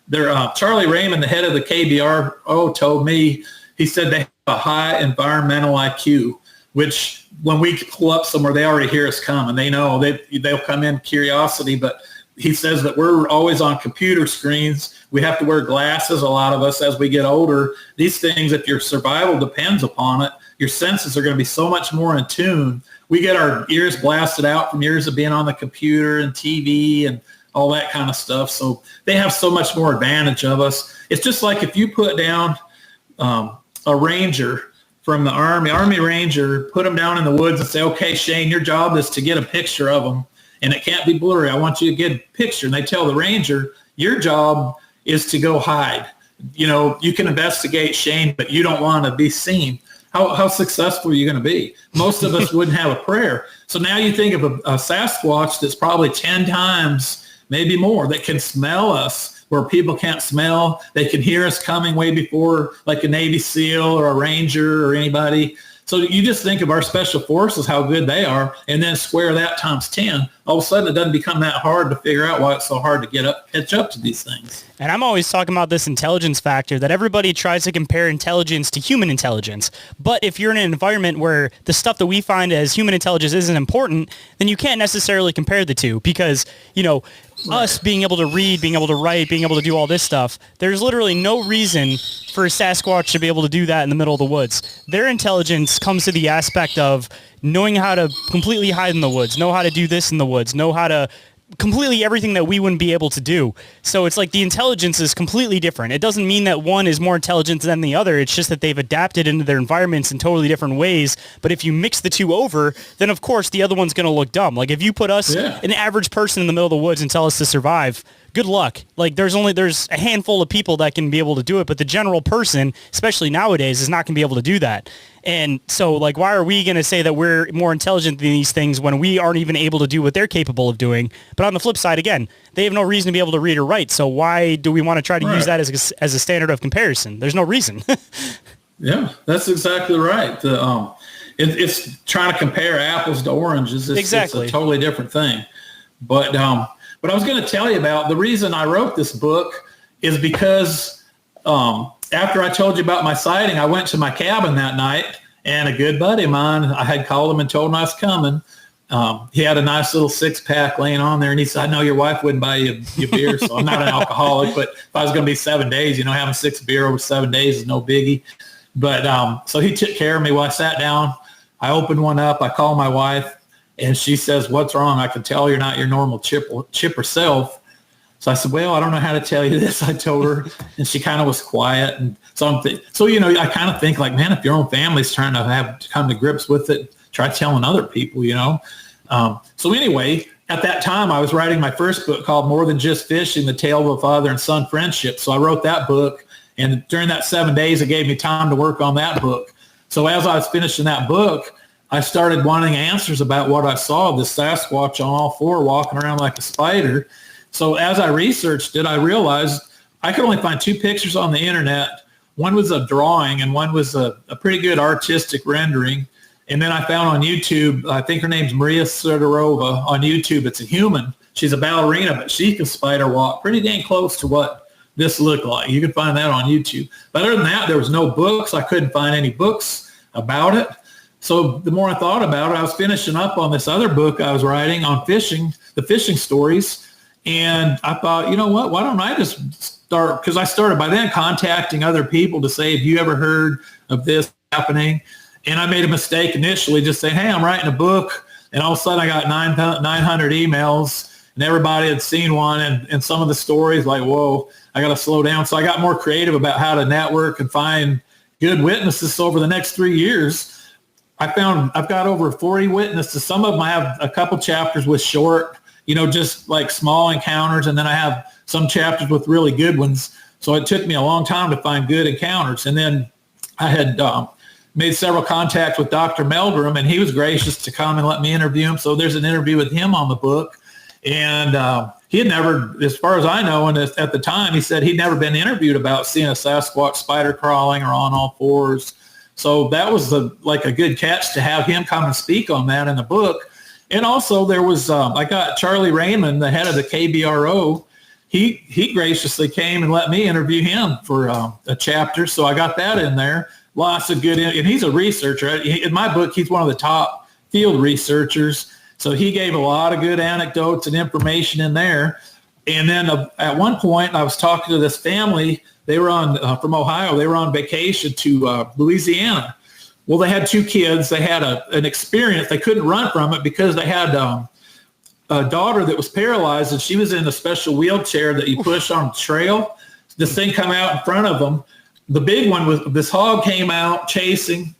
they're Charlie Raymond, the head of the KBRO, told me, he said they have a high environmental IQ, which when we pull up somewhere, they already hear us coming. They know they'll come in curiosity, but he says that we're always on computer screens. We have to wear glasses, a lot of us, as we get older. These things, if your survival depends upon it, your senses are going to be so much more in tune. We get our ears blasted out from years of being on the computer and TV and all that kind of stuff. So they have so much more advantage of us. It's just like if you put down a ranger from the Army Ranger, put them down in the woods and say, okay, Shane, your job is to get a picture of them. And it can't be blurry. I want you to get a picture. And they tell the ranger, your job is to go hide. You can investigate Shane, but you don't want to be seen. How successful are you going to be? Most of us wouldn't have a prayer. So now you think of a Sasquatch that's probably 10 times, maybe more, that can smell us where people can't smell. They can hear us coming way before like a Navy SEAL or a Ranger or anybody. So you just think of our special forces, how good they are, and then square that times 10. All of a sudden, it doesn't become that hard to figure out why it's so hard to catch up to these things. And I'm always talking about this intelligence factor, that everybody tries to compare intelligence to human intelligence. But if you're in an environment where the stuff that we find as human intelligence isn't important, then you can't necessarily compare the two because, us being able to read, being able to write, being able to do all this stuff, there's literally no reason for a Sasquatch to be able to do that in the middle of the woods. Their intelligence comes to the aspect of knowing how to completely hide in the woods, know how to do this in the woods, know how to completely everything that we wouldn't be able to do. So it's like the intelligence is completely different. It doesn't mean that one is more intelligent than the other. It's just that they've adapted into their environments in totally different ways. But if you mix the two over, then of course the other one's going to look dumb. Like if you put us, an average person in the middle of the woods and tell us to survive, good luck. Like there's a handful of people that can be able to do it, but the general person, especially nowadays, is not going to be able to do that. And so like, why are we going to say that we're more intelligent than these things when we aren't even able to do what they're capable of doing? But on the flip side, again, they have no reason to be able to read or write. So why do we want to try to use that as a standard of comparison? There's no reason. Yeah, that's exactly right. It's trying to compare apples to oranges. It's a totally different thing. But I was going to tell you about the reason I wrote this book is because after I told you about my sighting, I went to my cabin that night, and a good buddy of mine, I had called him and told him I was coming. He had a nice little 6-pack laying on there, and he said, I know your wife wouldn't buy you beer, so I'm not an alcoholic, but if I was going to be 7 days, having 6 beer over 7 days is no biggie. But so he took care of me. Well, I sat down, I opened one up, I called my wife, and she says, what's wrong? I can tell you're not your normal chipper self. So I said, well, I don't know how to tell you this. I told her, and she kind of was quiet. And so I kind of think like, man, if your own family's trying to come to grips with it, try telling other people, So anyway, at that time, I was writing my first book called More Than Just Fishing, The Tale of a Father and Son Friendship. So I wrote that book, and during that 7 days, it gave me time to work on that book. So as I was finishing that book, I started wanting answers about what I saw, the Sasquatch on all four walking around like a spider. So as I researched it, I realized I could only find 2 pictures on the internet. One was a drawing and one was a pretty good artistic rendering. And then I found on YouTube, I think her name's Maria Sidorova on YouTube. It's a human. She's a ballerina, but she can spider walk pretty dang close to what this looked like. You can find that on YouTube. But other than that, there was no books. I couldn't find any books about it. So the more I thought about it, I was finishing up on this other book I was writing on fishing, the fishing stories. And I thought, you know what, why don't I just start, because I started by then contacting other people to say, have you ever heard of this happening? And I made a mistake initially, just saying, hey, I'm writing a book. And all of a sudden I got 900 emails and everybody had seen one. And some of the stories like, whoa, I got to slow down. So I got more creative about how to network and find good witnesses. So over the next 3 years, I've got over 40 witnesses. Some of them I have a couple chapters with short, just like small encounters. And then I have some chapters with really good ones. So it took me a long time to find good encounters. And then I had made several contacts with Dr. Meldrum, and he was gracious to come and let me interview him. So there's an interview with him on the book. And he had never, as far as I know, and at the time, he said he'd never been interviewed about seeing a Sasquatch spider crawling or on all fours. So that was like a good catch to have him come and speak on that in the book. And also there was, I got Charlie Raymond, the head of the KBRO. He graciously came and let me interview him for a chapter. So I got that in there. Lots of good, and he's a researcher. In my book, he's one of the top field researchers. So he gave a lot of good anecdotes and information in there. And then at one point, I was talking to this family. They were from Ohio. They were on vacation to Louisiana. Well, they had 2 kids. They had an experience. They couldn't run from it because they had a daughter that was paralyzed, and she was in a special wheelchair that you push on the trail. This thing come out in front of them. The big one was this hog came out chasing.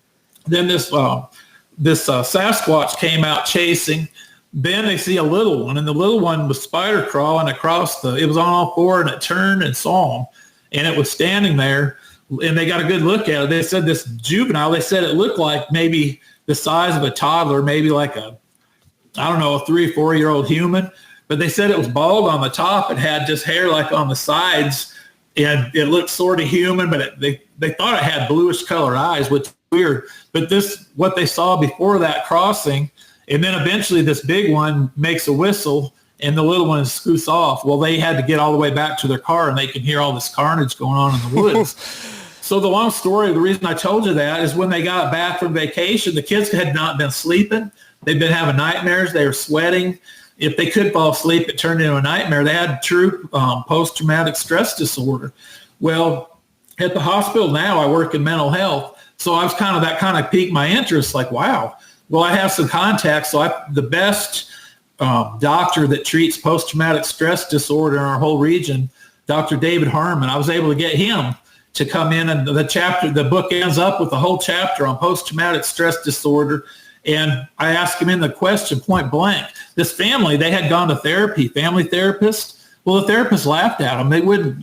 Then this Sasquatch came out chasing. Then they see a little one, and the little one was spider crawling across it was on all four, and it turned and saw them, and it was standing there, and they got a good look at it. They said this juvenile, they said it looked like maybe the size of a toddler, maybe like a 3 or 4 year old human, but they said it was bald on the top and had just hair like on the sides, and it looked sort of human, but they thought it had bluish color eyes, which is weird. But what they saw before that crossing, and then eventually this big one makes a whistle and the little one scoots off. Well, they had to get all the way back to their car, and they can hear all this carnage going on in the woods. So the long story, the reason I told you that is when they got back from vacation, the kids had not been sleeping. They'd been having nightmares. They were sweating. If they could fall asleep, it turned into a nightmare. They had true post-traumatic stress disorder. Well, at the hospital now, I work in mental health. So I was that kind of piqued my interest, like, wow. Well, I have some contacts. So the best doctor that treats post-traumatic stress disorder in our whole region, Dr. David Harmon. I was able to get him to come in, and the book ends up with a whole chapter on post-traumatic stress disorder. And I asked him in the question point blank, this family, they had gone to therapy, family therapist. Well, the therapist laughed at him.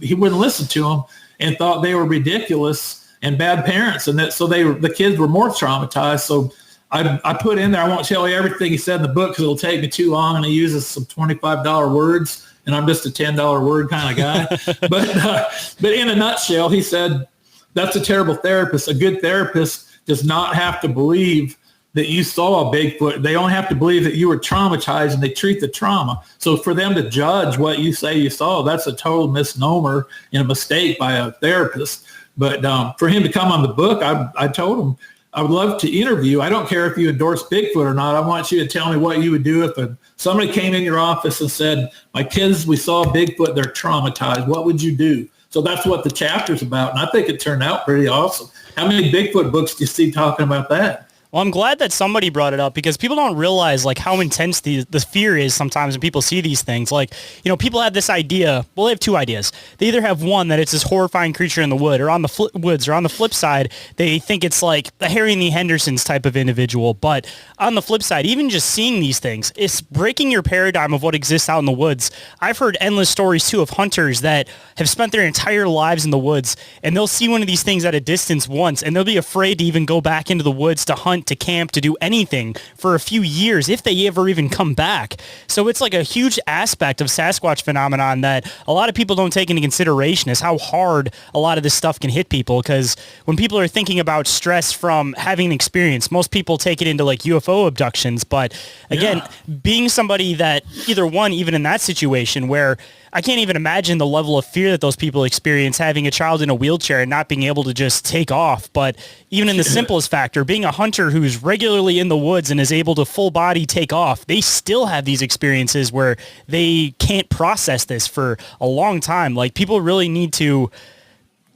He wouldn't listen to them and thought they were ridiculous and bad parents. And the kids were more traumatized. So I put in there, I won't tell you everything he said in the book because it'll take me too long, and he uses some $25 words, and I'm just a $10 word kind of guy. But in a nutshell, he said, that's a terrible therapist. A good therapist does not have to believe that you saw a Bigfoot. They only have to believe that you were traumatized, and they treat the trauma. So for them to judge what you say you saw, that's a total misnomer and a mistake by a therapist. But for him to come on the book, I told him, I would love to interview. I don't care if you endorse Bigfoot or not. I want you to tell me what you would do if somebody came in your office and said, my kids, we saw Bigfoot, they're traumatized. What would you do? So that's what the chapter's about. And I think it turned out pretty awesome. How many Bigfoot books do you see talking about that? Well, I'm glad that somebody brought it up because people don't realize like how intense the fear is sometimes when people see these things. Like, people have this idea. Well, they have two ideas. They either have one that it's this horrifying creature in the woods, or on the flip side, they think it's like the Harry and the Hendersons type of individual. But on the flip side, even just seeing these things, it's breaking your paradigm of what exists out in the woods. I've heard endless stories too of hunters that have spent their entire lives in the woods, and they'll see one of these things at a distance once, and they'll be afraid to even go back into the woods to hunt, to camp, to do anything for a few years if they ever even come back. So it's like a huge aspect of Sasquatch phenomenon that a lot of people don't take into consideration, is how hard a lot of this stuff can hit people. Because when people are thinking about stress from having an experience, most people take it into like UFO abductions. But again, being somebody that even in that situation where I can't even imagine the level of fear that those people experience having a child in a wheelchair and not being able to just take off. But even in the simplest factor, being a hunter who's regularly in the woods and is able to full body take off, they still have these experiences where they can't process this for a long time. Like, people really need to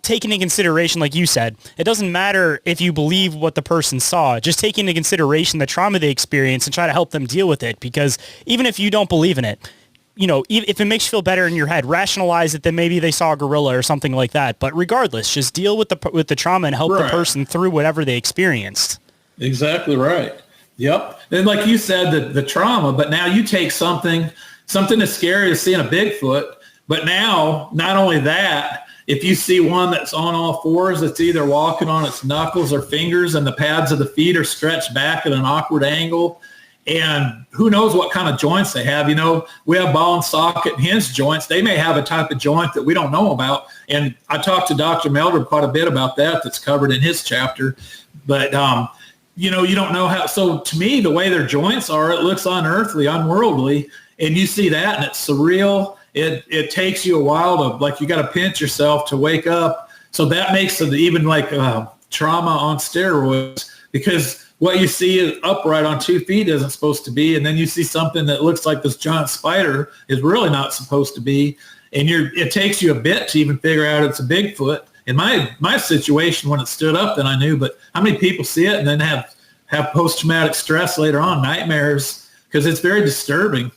take into consideration, like you said, it doesn't matter if you believe what the person saw, just take into consideration the trauma they experienced and try to help them deal with it. Because even if you don't believe in it, if it makes you feel better in your head, rationalize it that maybe they saw a gorilla or something like that. But regardless, just deal with the trauma and help the person through whatever they experienced. Exactly right. Yep. And like you said, the trauma, but now you take something as scary as seeing a Bigfoot, but now not only that, if you see one that's on all fours, it's either walking on its knuckles or fingers, and the pads of the feet are stretched back at an awkward angle, and who knows what kind of joints they have. We have ball and socket and hinge joints. They may have a type of joint that we don't know about. And I talked to Dr. Meldrum quite a bit about that. That's covered in his chapter. But, you don't know how. So to me, the way their joints are, it looks unearthly, unworldly. And you see that, and it's surreal. It takes you a while to, like, you got to pinch yourself to wake up. So that makes it even like trauma on steroids, because what you see is upright on 2 feet isn't supposed to be. And then you see something that looks like this giant spider is really not supposed to be. And it takes you a bit to even figure out it's a Bigfoot. In my situation, when it stood up, then I knew. But how many people see it and then have post-traumatic stress later on, nightmares, because it's very disturbing.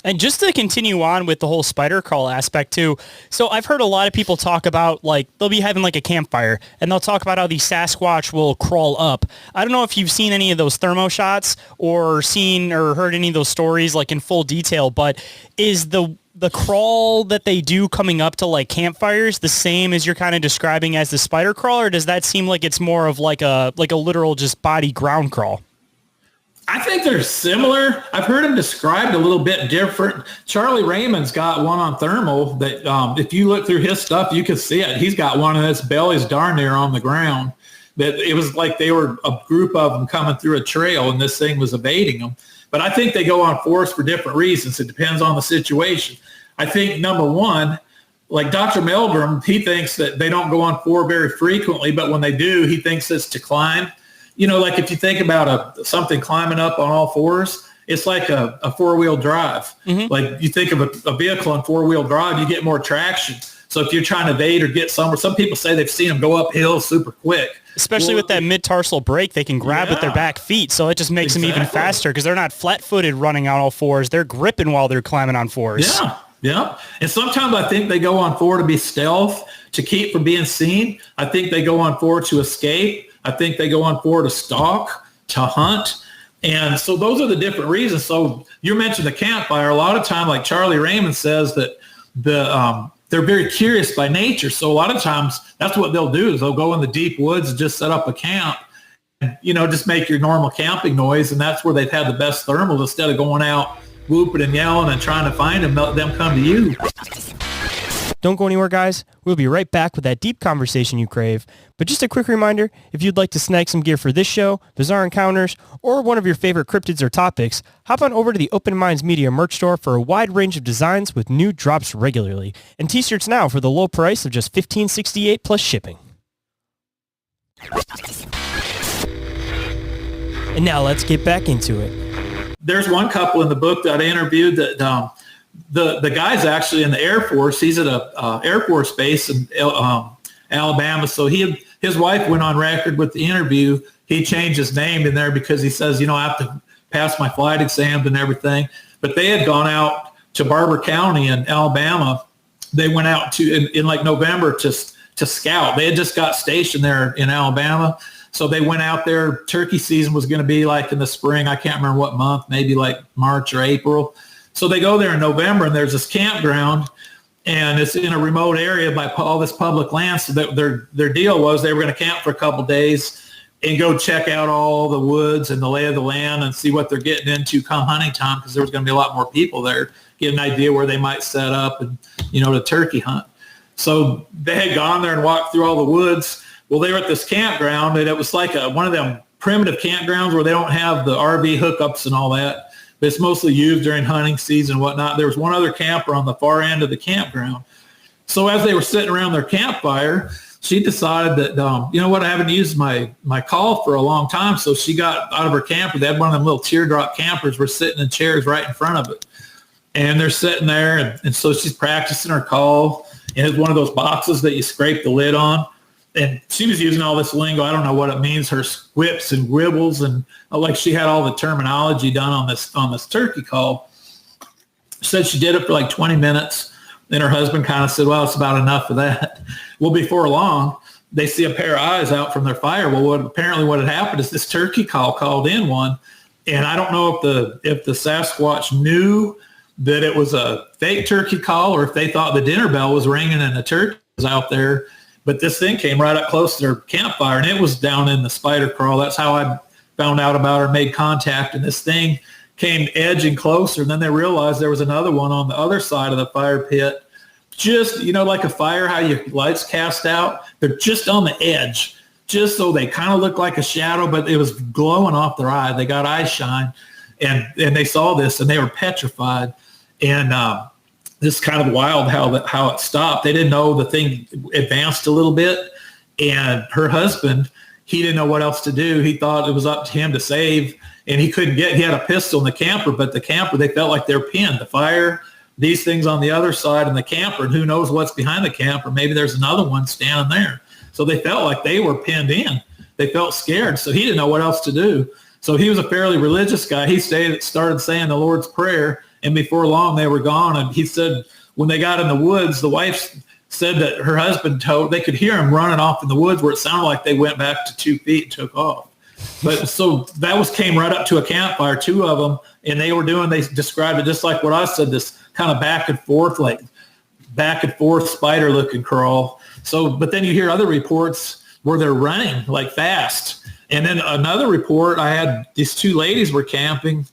And just to continue on with the whole spider crawl aspect too, so I've heard a lot of people talk about, like, they'll be having like a campfire and they'll talk about how the Sasquatch will crawl up. I don't know if you've seen any of those thermo shots or seen or heard any of those stories like in full detail, but is the crawl that they do coming up to like campfires the same as you're kind of describing as the spider crawl, or does that seem like it's more of like a literal just body ground crawl? I think they're similar. I've heard them described a little bit different. Charlie Raymond's got one on thermal that if you look through his stuff, you can see it. He's got one, and his belly's darn near on the ground. That it was like they were a group of them coming through a trail, and this thing was evading them. But I think they go on fours for different reasons. It depends on the situation. I think, number one, like Dr. Meldrum, he thinks that they don't go on four very frequently, but when they do, he thinks it's to climb. Like if you think about something climbing up on all fours, it's like a four-wheel drive. Mm-hmm. Like you think of a vehicle on four-wheel drive, you get more traction. So if you're trying to evade or get somewhere, some people say they've seen them go uphill super quick. Especially with that mid-tarsal break, they can grab with their back feet, so it just makes them even faster because they're not flat-footed running on all fours. They're gripping while they're climbing on fours. Yeah. And sometimes I think they go on four to be stealth, to keep from being seen. I think they go on four to escape. I think they go on four to stalk, to hunt. And so those are the different reasons. So you mentioned the campfire. A lot of time, like Charlie Raymond says, that they're very curious by nature. So a lot of times that's what they'll do is they'll go in the deep woods and just set up a camp and, just make your normal camping noise. And that's where they've had the best thermals instead of going out whooping and yelling and trying to find them come to you. Don't go anywhere, guys. We'll be right back with that deep conversation you crave. But just a quick reminder, if you'd like to snag some gear for this show, Bizarre Encounters, or one of your favorite cryptids or topics, hop on over to the Open Minds Media merch store for a wide range of designs with new drops regularly. And t-shirts now for the low price of just $15.68 plus shipping. And now let's get back into it. There's one couple in the book that I interviewed that the guy's actually in the Air Force. He's at a Air Force base in Alabama. So his wife went on record with the interview. He changed his name in there because he says, I have to pass my flight exams and everything. But they had gone out to Barber County in Alabama. They went out to in like November to scout. They had just got stationed there in Alabama. So they went out there. Turkey season was going to be like in the spring. I can't remember what month, maybe like March or April. So they go there in November, and there's this campground, and it's in a remote area by all this public land. So their deal was they were going to camp for a couple of days and go check out all the woods and the lay of the land and see what they're getting into come hunting time, because there was going to be a lot more people there, get an idea where they might set up and, to turkey hunt. So they had gone there and walked through all the woods. Well, they were at this campground, and it was like one of them primitive campgrounds where they don't have the RV hookups and all that. But it's mostly used during hunting season and whatnot. There was one other camper on the far end of the campground. So as they were sitting around their campfire, she decided that, I haven't used my call for a long time. So she got out of her camper. They had one of them little teardrop campers. We're sitting in chairs right in front of it. And they're sitting there. And so she's practicing her call. And it's one of those boxes that you scrape the lid on. And she was using all this lingo. I don't know what it means, her squips and gribbles, and like she had all the terminology done on this turkey call. Said she did it for like 20 minutes. Then her husband kind of said, well, it's about enough of that. Well, before long, they see a pair of eyes out from their fire. Well, what had happened is this turkey call called in one. And I don't know if the Sasquatch knew that it was a fake turkey call or if they thought the dinner bell was ringing and the turkey was out there. But this thing came right up close to their campfire, and it was down in the spider crawl. That's how I found out about her, made contact, and this thing came edging closer. And then they realized there was another one on the other side of the fire pit. Just, like a fire, how your lights cast out. They're just on the edge, just so they kind of look like a shadow, but it was glowing off their eye. They got eye shine, and they saw this, and they were petrified. And this is kind of wild how it stopped. They didn't know the thing advanced a little bit, and her husband, he didn't know what else to do. He thought it was up to him to save, and he had a pistol in the camper, but the camper, they felt like they're pinned. The fire, these things on the other side, and the camper, and who knows what's behind the camper. Maybe there's another one standing there. So they felt like they were pinned in. They felt scared, so he didn't know what else to do. So he was a fairly religious guy. He started saying the Lord's Prayer, and before long, they were gone. And he said when they got in the woods, the wife said that her husband they could hear him running off in the woods where it sounded like they went back to 2 feet and took off. But so that came right up to a campfire, two of them, and they described it just like what I said, this kind of back and forth spider looking crawl. So, but then you hear other reports where they're running like fast. And then another report, I had these two ladies were camping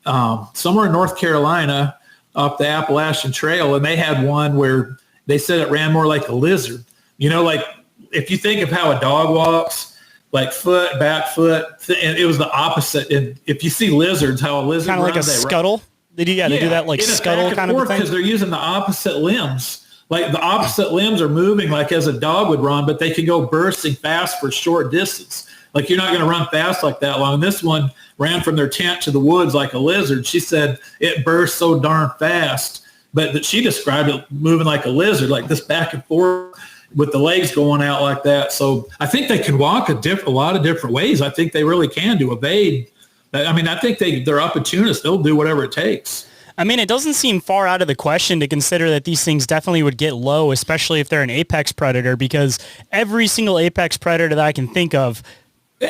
somewhere in North Carolina off the Appalachian Trail, and they had one where they said it ran more like a lizard. Like if you think of how a dog walks, like foot, back foot, and it was the opposite. And if you see lizards, how a lizard kind of like a scuttle. They do that like scuttle kind of thing. Because they're using the opposite limbs. Like the opposite limbs are moving like as a dog would run, but they can go bursting fast for short distance. Like you're not going to run fast like that long. And this one ran from their tent to the woods like a lizard. She said it burst so darn fast. but that she described it moving like a lizard, like this back and forth with the legs going out like that. So I think they can walk a lot of different ways. I think they really can to evade. I mean, I think they're opportunists. They'll do whatever it takes. I mean, it doesn't seem far out of the question to consider that these things definitely would get low, especially if they're an apex predator, because every single apex predator that I can think of,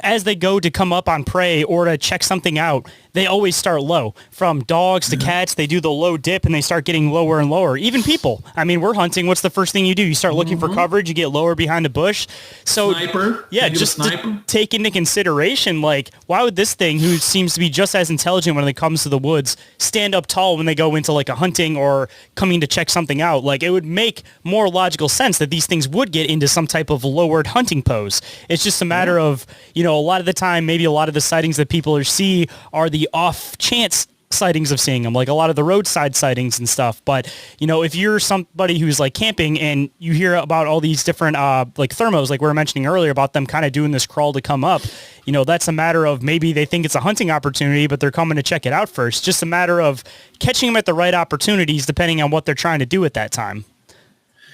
as they go to come up on prey or to check something out, they always start low. From dogs to cats, they do the low dip and they start getting lower and lower. Even people. I mean, we're hunting. What's the first thing you do? You start looking for coverage. You get lower behind a bush. So, sniper. Yeah, just to take into consideration, like, why would this thing, who seems to be just as intelligent when it comes to the woods, stand up tall when they go into like a hunting or coming to check something out? Like, it would make more logical sense that these things would get into some type of lowered hunting pose. It's just a matter of, you know, a lot of the time, maybe a lot of the sightings that people see are the off chance sightings of seeing them, like a lot of the roadside sightings and stuff. But, you know, if you're somebody who's like camping and you hear about all these different like thermos, like we were mentioning earlier about them kind of doing this crawl to come up, you know, that's a matter of maybe they think it's a hunting opportunity, but they're coming to check it out first. Just a matter of catching them at the right opportunities depending on what they're trying to do at that time.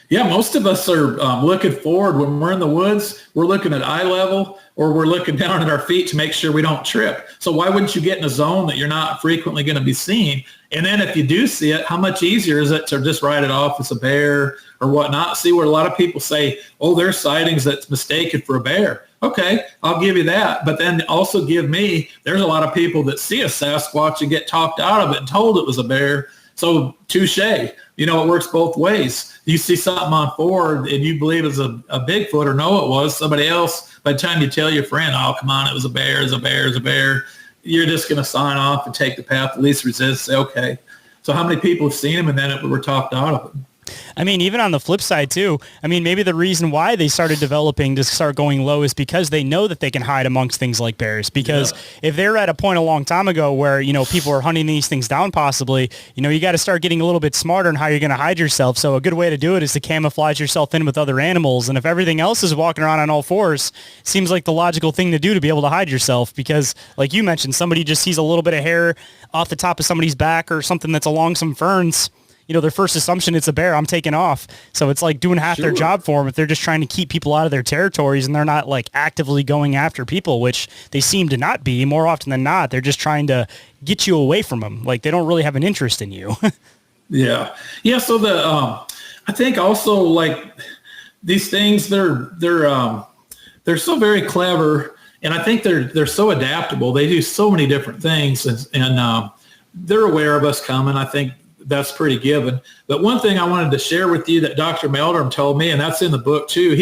Yeah, most of us are looking forward. When we're in the woods, we're looking at eye level or we're looking down at our feet to make sure we don't trip. So why wouldn't you get in a zone that you're not frequently going to be seeing? And then if you do see it, how much easier is it to just write it off as a bear or whatnot? See where a lot of people say, oh, there's sightings that's mistaken for a bear. Okay, I'll give you that. But then also give me, there's a lot of people that see a Sasquatch and get talked out of it and told it was a bear. So touche. You know, it works both ways. You see something on Ford and you believe it's a Bigfoot or know it was somebody else. By the time you tell your friend, oh, come on, it was a bear, it's a bear, it's a bear, you're just going to sign off and take the path of least resistance, say, okay. So how many people have seen them and then were talked out of them? I mean, even on the flip side, too, I mean, maybe the reason why they started developing to start going low is because they know that they can hide amongst things like bears. Because if they're at a point a long time ago where, you know, people are hunting these things down possibly, you know, you got to start getting a little bit smarter on how you're going to hide yourself. So a good way to do it is to camouflage yourself in with other animals. And if everything else is walking around on all fours, it seems like the logical thing to do to be able to hide yourself. Because like you mentioned, somebody just sees a little bit of hair off the top of somebody's back or something that's along some ferns. You know, their first assumption, it's a bear, I'm taking off. So it's like doing half their job for them if they're just trying to keep people out of their territories and they're not like actively going after people, which they seem to not be more often than not. They're just trying to get you away from them. Like they don't really have an interest in you. Yeah. So I think also like these things, they're so very clever, and I think they're so adaptable. They do so many different things, and they're aware of us coming. I think that's pretty given. But one thing I wanted to share with you that Dr. Meldrum told me, and that's in the book too,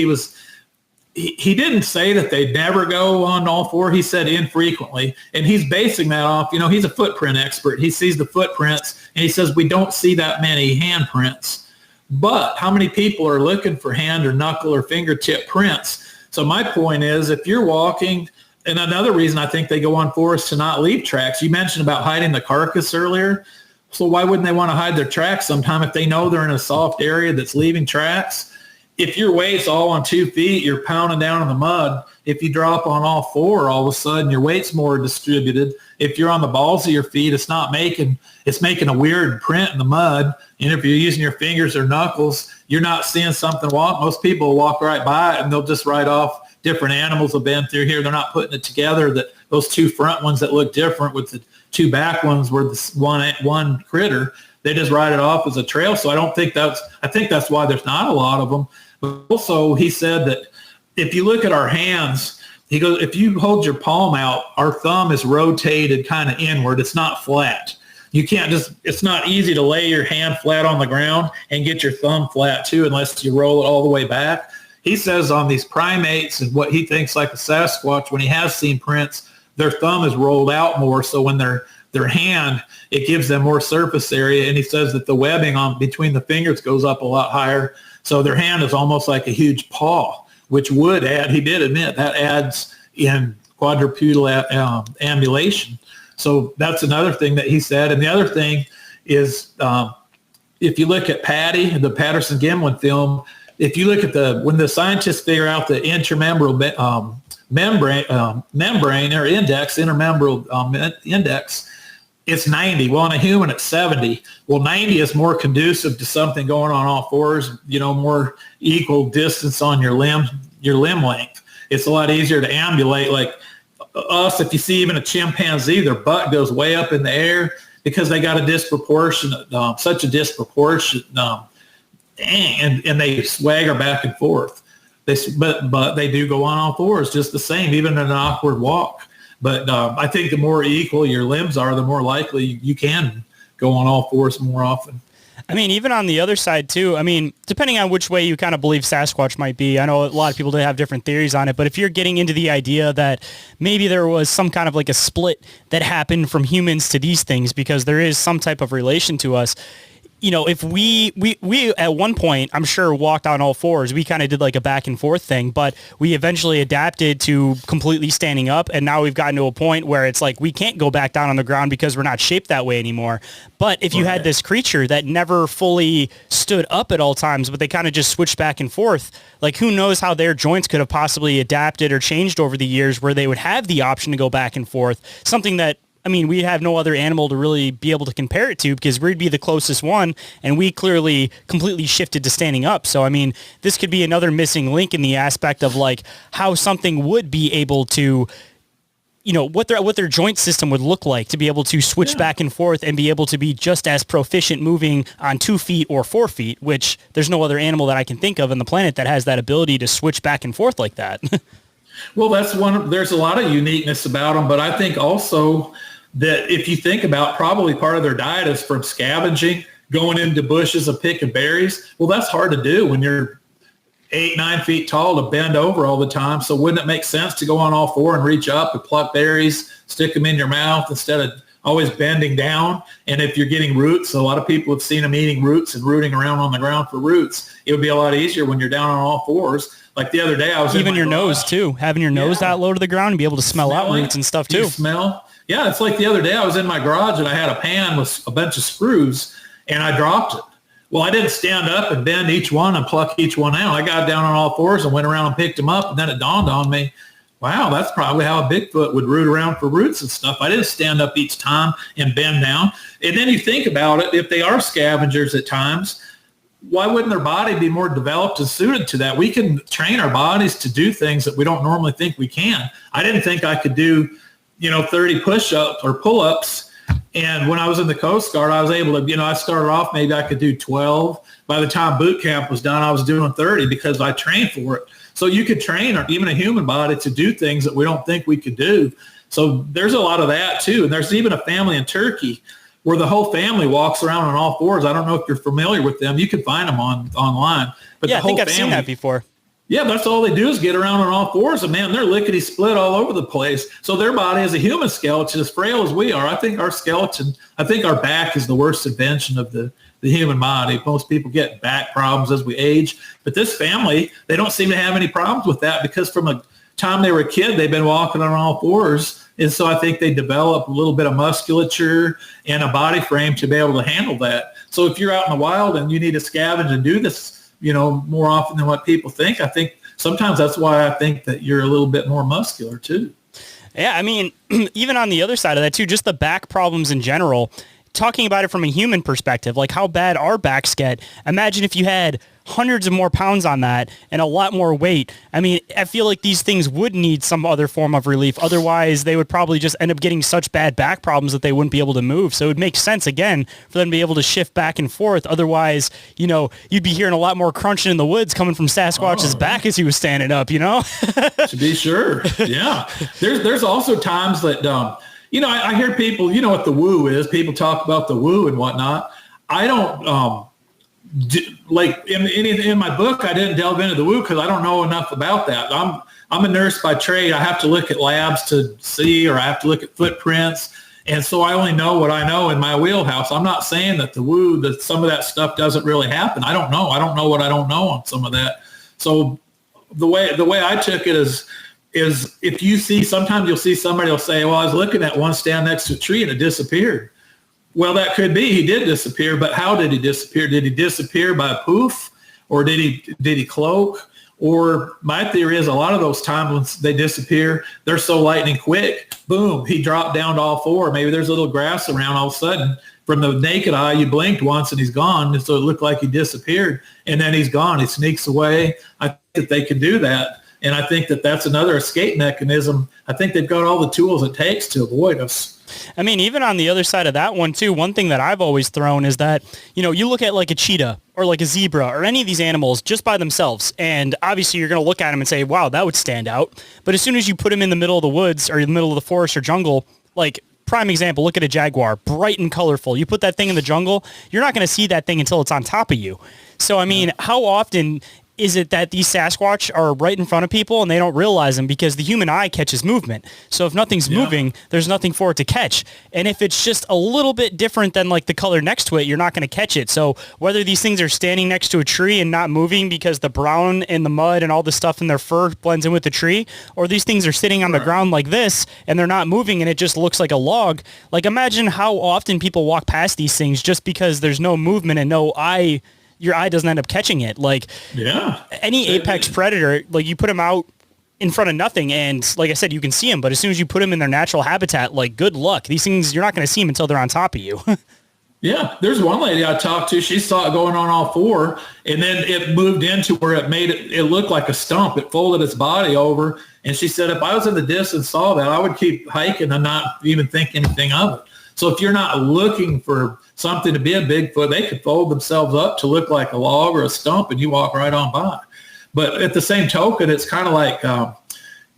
he didn't say that they'd never go on all four. He said infrequently. And he's basing that off, you know, he's a footprint expert. He sees the footprints and he says, we don't see that many handprints. But how many people are looking for hand or knuckle or fingertip prints? So my point is, if you're walking, and another reason I think they go on four is to not leave tracks. You mentioned about hiding the carcass earlier. So why wouldn't they want to hide their tracks sometime if they know they're in a soft area that's leaving tracks? If your weight's all on 2 feet, you're pounding down in the mud. If you drop on all four, all of a sudden your weight's more distributed. If you're on the balls of your feet, it's making a weird print in the mud. And if you're using your fingers or knuckles, you're not seeing something walk. Most people will walk right by it and they'll just write off different animals have been through here. They're not putting it together that those two front ones that look different with the two back ones were the one critter. They just write it off as a trail. So I think that's why there's not a lot of them. But also he said that if you look at our hands, he goes, if you hold your palm out, our thumb is rotated kind of inward. It's not flat. You can't it's not easy to lay your hand flat on the ground and get your thumb flat too, unless you roll it all the way back. He says on these primates and what he thinks like a Sasquatch, when he has seen prints, their thumb is rolled out more. So when their hand, it gives them more surface area. And he says that the webbing on between the fingers goes up a lot higher. So their hand is almost like a huge paw, which would add, he did admit, that adds in quadrupedal ambulation. So that's another thing that he said. And the other thing is if you look at Patty, the Patterson-Gimlin film, if you look at when the scientists figure out the intermembral membrane or index, intermembral index, it's 90. Well, in a human, it's 70. Well, 90 is more conducive to something going on all fours, more equal distance on your limb length. It's a lot easier to ambulate. Like us, if you see even a chimpanzee, their butt goes way up in the air because they got a disproportionate, such a disproportionate, and they swagger back and forth. But they do go on all fours just the same, even in an awkward walk. But I think the more equal your limbs are, the more likely you can go on all fours more often. I mean, even on the other side too, I mean, depending on which way you kind of believe Sasquatch might be, I know a lot of people have different theories on it, but if you're getting into the idea that maybe there was some kind of like a split that happened from humans to these things because there is some type of relation to us, if we at one point, I'm sure, walked on all fours, we kind of did like a back and forth thing, but we eventually adapted to completely standing up. And now we've gotten to a point where it's like, we can't go back down on the ground because we're not shaped that way anymore. But if you had this creature that never fully stood up at all times, but they kind of just switched back and forth, like who knows how their joints could have possibly adapted or changed over the years where they would have the option to go back and forth, something that, I mean, we have no other animal to really be able to compare it to because we'd be the closest one, and we clearly completely shifted to standing up. So, I mean, this could be another missing link in the aspect of like how something would be able to, what their joint system would look like to be able to switch back and forth and be able to be just as proficient moving on 2 feet or 4 feet, which there's no other animal that I can think of on the planet that has that ability to switch back and forth like that. Well, there's a lot of uniqueness about them, but I think also that if you think about, probably part of their diet is from scavenging, going into bushes and picking berries. Well, that's hard to do when you're 8-9 feet tall, to bend over all the time. So wouldn't it make sense to go on all four and reach up and pluck berries, stick them in your mouth instead of always bending down? And if you're getting roots, a lot of people have seen them eating roots and rooting around on the ground for roots. It would be a lot easier when you're down on all fours. Like the other day, I was even your nose too, having your nose that low to the ground and be able to smell out roots and stuff too. You smell. Yeah, it's like the other day I was in my garage and I had a pan with a bunch of screws and I dropped it. Well, I didn't stand up and bend each one and pluck each one out. I got down on all fours and went around and picked them up, and then it dawned on me, wow, that's probably how a Bigfoot would root around for roots and stuff. I didn't stand up each time and bend down. And then you think about it, if they are scavengers at times, why wouldn't their body be more developed and suited to that? We can train our bodies to do things that we don't normally think we can. I didn't think I could do 30 push-ups or pull-ups. And when I was in the Coast Guard, I was able to, I started off, maybe I could do 12. By the time boot camp was done, I was doing 30 because I trained for it. So you could train even a human body to do things that we don't think we could do. So there's a lot of that too. And there's even a family in Turkey where the whole family walks around on all fours. I don't know if you're familiar with them. You can find them online. But yeah, I think I've seen that before. Yeah, that's all they do is get around on all fours, and man, they're lickety split all over the place. So their body is a human skeleton, as frail as we are. I think our back is the worst invention of the human body. Most people get back problems as we age, but this family, they don't seem to have any problems with that because from a time they were a kid, they've been walking on all fours. And so I think they develop a little bit of musculature and a body frame to be able to handle that. So if you're out in the wild and you need to scavenge and do this, more often than what people think, I think sometimes that's why I think that you're a little bit more muscular too. Yeah, I mean, even on the other side of that too, just the back problems in general, talking about it from a human perspective, like how bad our backs get. Imagine if you had hundreds of more pounds on that and a lot more weight. I mean, I feel like these things would need some other form of relief. Otherwise, they would probably just end up getting such bad back problems that they wouldn't be able to move. So it would make sense, again, for them to be able to shift back and forth. Otherwise, you'd be hearing a lot more crunching in the woods coming from Sasquatch's back as he was standing up, To be sure. Yeah. There's also times that, I hear people, what the woo is. People talk about the woo and whatnot. I don't, in my book, I didn't delve into the woo because I don't know enough about that. I'm a nurse by trade. I have to look at labs to see, or I have to look at footprints. And so I only know what I know in my wheelhouse. I'm not saying that the woo, that some of that stuff doesn't really happen. I don't know. I don't know what I don't know on some of that. So the way I took it is if you see, sometimes you'll see somebody will say, well, I was looking at one stand next to a tree and it disappeared. Well, that could be he did disappear, but how did he disappear? Did he disappear by a poof, or did he cloak, Or my theory is a lot of those times when they disappear, they're so lightning quick, boom, he dropped down to all four. Maybe there's a little grass around all of a sudden. From the naked eye, you blinked once and he's gone. And so it looked like he disappeared and then he's gone. He sneaks away. I think that they can do that. And I think that that's another escape mechanism. I think they've got all the tools it takes to avoid us. I mean, even on the other side of that one too, one thing that I've always thrown is that, you look at like a cheetah or like a zebra or any of these animals just by themselves. And obviously you're going to look at them and say, wow, that would stand out. But as soon as you put them in the middle of the woods or in the middle of the forest or jungle, like prime example, look at a jaguar, bright and colorful. You put that thing in the jungle, you're not going to see that thing until it's on top of you. So, I mean, how often is it that these Sasquatch are right in front of people and they don't realize them because the human eye catches movement? So if nothing's moving, there's nothing for it to catch. And if it's just a little bit different than like the color next to it, you're not going to catch it. So whether these things are standing next to a tree and not moving because the brown and the mud and all the stuff in their fur blends in with the tree, or these things are sitting on the ground like this and they're not moving and it just looks like a log. Like imagine how often people walk past these things just because there's no movement and no eye. Your eye doesn't end up catching it. Like any apex predator, like you put them out in front of nothing and like I said, you can see them, but as soon as you put them in their natural habitat, like good luck. These things, you're not going to see them until they're on top of you. Yeah. There's one lady I talked to, she saw it going on all four and then it moved into where it made it looked like a stump. It folded its body over. And she said, if I was in the distance, saw that, I would keep hiking and not even think anything of it. So if you're not looking for something to be a Bigfoot, they could fold themselves up to look like a log or a stump and you walk right on by. But at the same token, it's kind of like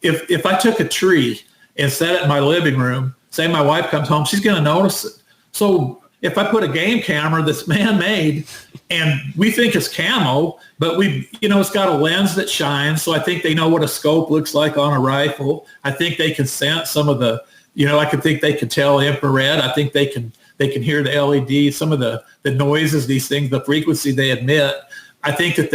if I took a tree and set it in my living room, say my wife comes home, she's going to notice it. So if I put a game camera that's man-made and we think it's camo, but it's got a lens that shines. So I think they know what a scope looks like on a rifle. I think they can sense some of the, I could think they could tell infrared. I think they can hear the LED, some of the noises, these things, the frequency they emit. I think that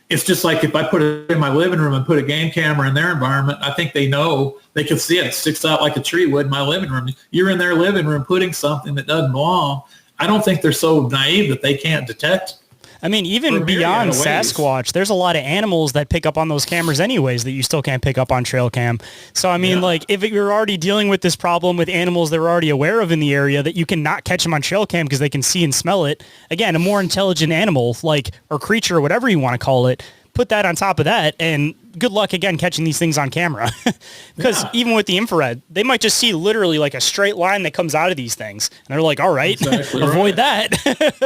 it's just like if I put it in my living room and put a game camera in their environment, I think they know, they can see it. It sticks out like a tree would in my living room. You're in their living room putting something that doesn't belong. I don't think they're so naive that they can't detect. I mean, even beyond Sasquatch, there's a lot of animals that pick up on those cameras anyways that you still can't pick up on trail cam. So, I mean, like if you're already dealing with this problem with animals that we're already aware of in the area that you cannot catch them on trail cam because they can see and smell it, again, a more intelligent animal or creature or whatever you want to call it, put that on top of that and good luck again catching these things on camera. Because even with the infrared, they might just see literally like a straight line that comes out of these things. And they're like, all right, exactly avoid that.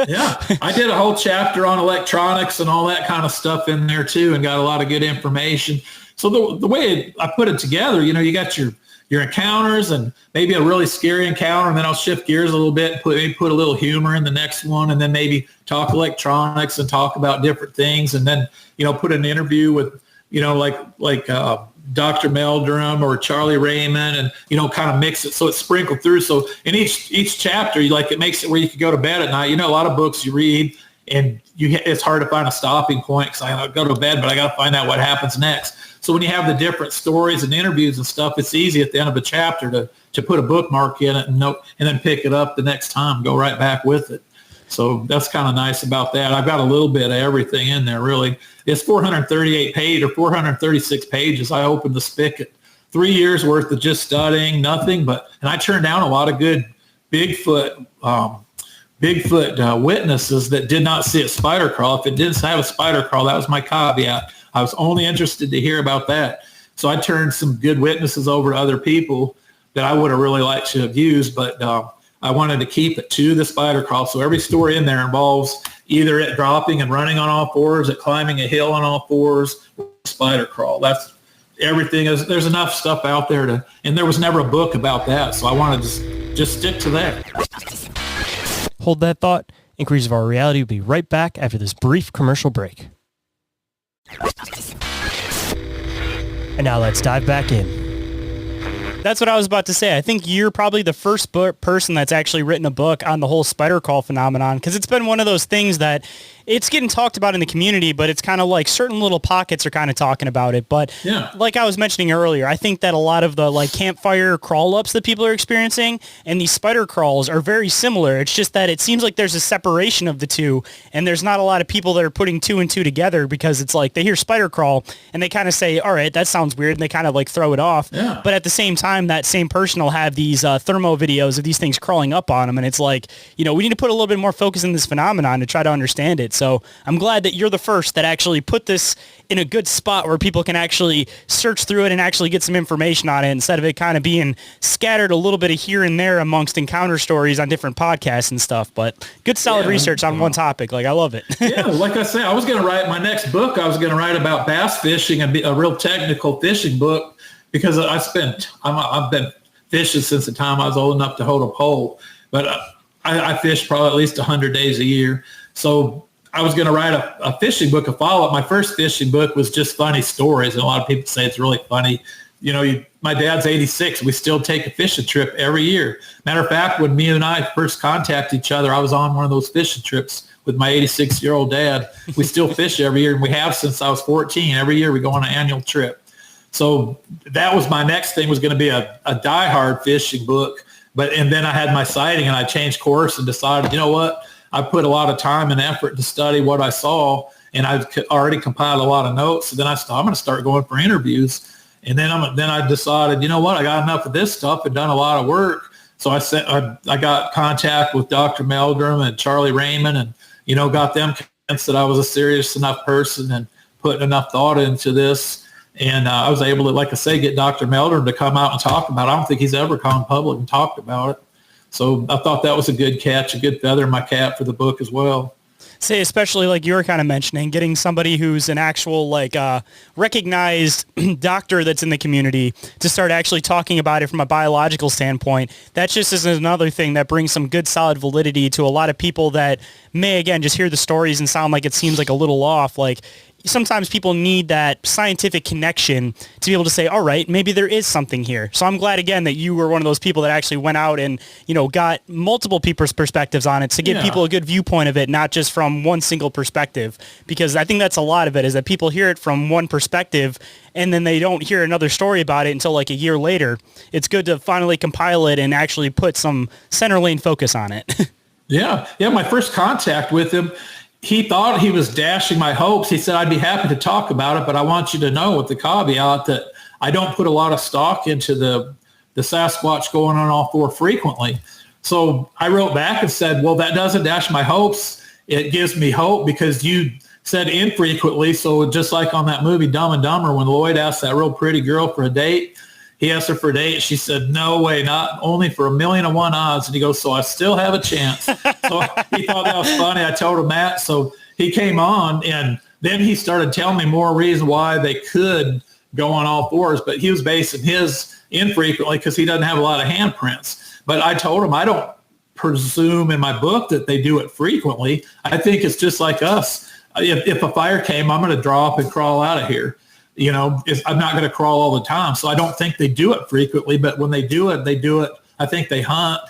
Yeah. I did a whole chapter on electronics and all that kind of stuff in there too and got a lot of good information. So the way I put it together, you got your encounters and maybe a really scary encounter, and then I'll shift gears a little bit, maybe put a little humor in the next one, and then maybe talk electronics and talk about different things, and then put an interview with like Dr. Meldrum or Charlie Raymond, and kind of mix it so it's sprinkled through. So in each chapter, it makes it where you can go to bed at night. A lot of books you read and it's hard to find a stopping point because I go to bed, but I got to find out what happens next. So when you have the different stories and interviews and stuff, it's easy at the end of a chapter to put a bookmark in it and then pick it up the next time, go right back with it. So that's kind of nice about that. I've got a little bit of everything in there, really. It's 438 pages or 436 pages. I opened the spigot. 3 years worth of just studying, nothing but, and I turned down a lot of good Bigfoot witnesses that did not see a spider crawl. If it didn't have a spider crawl, that was my caveat. I was only interested to hear about that. So I turned some good witnesses over to other people that I would have really liked to have used, but I wanted to keep it to the spider crawl. So every story in there involves either it dropping and running on all fours, it climbing a hill on all fours, or spider crawl. That's everything. There's enough stuff out there and there was never a book about that. So I wanted to just stick to that. Hold that thought. Inquiries of Our Reality will be right back after this brief commercial break. And now let's dive back in. That's what I was about to say. I think you're probably the first person that's actually written a book on the whole spider crawl phenomenon, because it's been one of those things that it's getting talked about in the community, but it's kind of like certain little pockets are kind of talking about it. But like I was mentioning earlier, I think that a lot of the like campfire crawl ups that people are experiencing and these spider crawls are very similar. It's just that it seems like there's a separation of the two, and there's not a lot of people that are putting two and two together, because it's like they hear spider crawl and they kind of say, all right, that sounds weird, and they kind of like throw it off. But at the same time, that same person will have these thermo videos of these things crawling up on them, and it's like, you know, we need to put a little bit more focus in this phenomenon to try to understand it. So I'm glad that you're the first that actually put this in a good spot where people can actually search through it and actually get some information on it, instead of it kind of being scattered a little bit of here and there amongst encounter stories on different podcasts and stuff. But good solid research on one topic. Like, I love it. Like I say, I was going to write my next book. I was going to write about bass fishing and be a real technical fishing book, because I've been fishing since the time I was old enough to hold a pole, but I fish probably at least 100 days a year. So I was going to write a fishing book, a follow-up. My first fishing book was just funny stories, and a lot of people say it's really funny. You know, my dad's 86. We still take a fishing trip every year. Matter of fact, when me and I first contacted each other, I was on one of those fishing trips with my 86-year-old dad. We still fish every year, and we have since I was 14. Every year we go on an annual trip. So that was my next thing, was going to be a diehard fishing book. And then I had my sighting, and I changed course and decided, you know what? I put a lot of time and effort to study what I saw, and I've already compiled a lot of notes. So then I'm going to start going for interviews. And then I decided, you know what? I got enough of this stuff and done a lot of work. So I got contact with Dr. Meldrum and Charlie Raymond, and, you know, got them convinced that I was a serious enough person and put enough thought into this. And I was able to, like I say, get Dr. Meldrum to come out and talk about it. I don't think he's ever come public and talked about it. So I thought that was a good catch, a good feather in my cap for the book as well. Say, especially like you were kind of mentioning, getting somebody who's an actual like recognized doctor that's in the community to start actually talking about it from a biological standpoint. That just is another thing that brings some good solid validity to a lot of people that may, again, just hear the stories and sound like it seems like a little off. Like, sometimes people need that scientific connection to be able to say, all right, maybe there is something here. So I'm glad, again, that you were one of those people that actually went out and, you know, got multiple people's perspectives on it to give people a good viewpoint of it, not just from one single perspective. Because I think that's a lot of it, is that people hear it from one perspective and then they don't hear another story about it until like a year later. It's good to finally compile it and actually put some center lane focus on it. Yeah. My first contact with him, he thought he was dashing my hopes. He said, I'd be happy to talk about it, but I want you to know, with the caveat, that I don't put a lot of stock into the Sasquatch going on all four frequently. So I wrote back and said, well, that doesn't dash my hopes. It gives me hope, because you said infrequently. So just like on that movie Dumb and Dumber, when Lloyd asked that real pretty girl for a date, he asked her for a date. She said, no way, not only for 1,000,000 to 1 odds. And he goes, so I still have a chance. So he thought that was funny. I told him that. So he came on, and then he started telling me more reason why they could go on all fours. But he was basing his infrequently because he doesn't have a lot of handprints. But I told him I don't presume in my book that they do it frequently. I think it's just like us. If a fire came, I'm going to drop and crawl out of here. You know, I'm not going to crawl all the time. So I don't think they do it frequently, but when they do it, I think they hunt,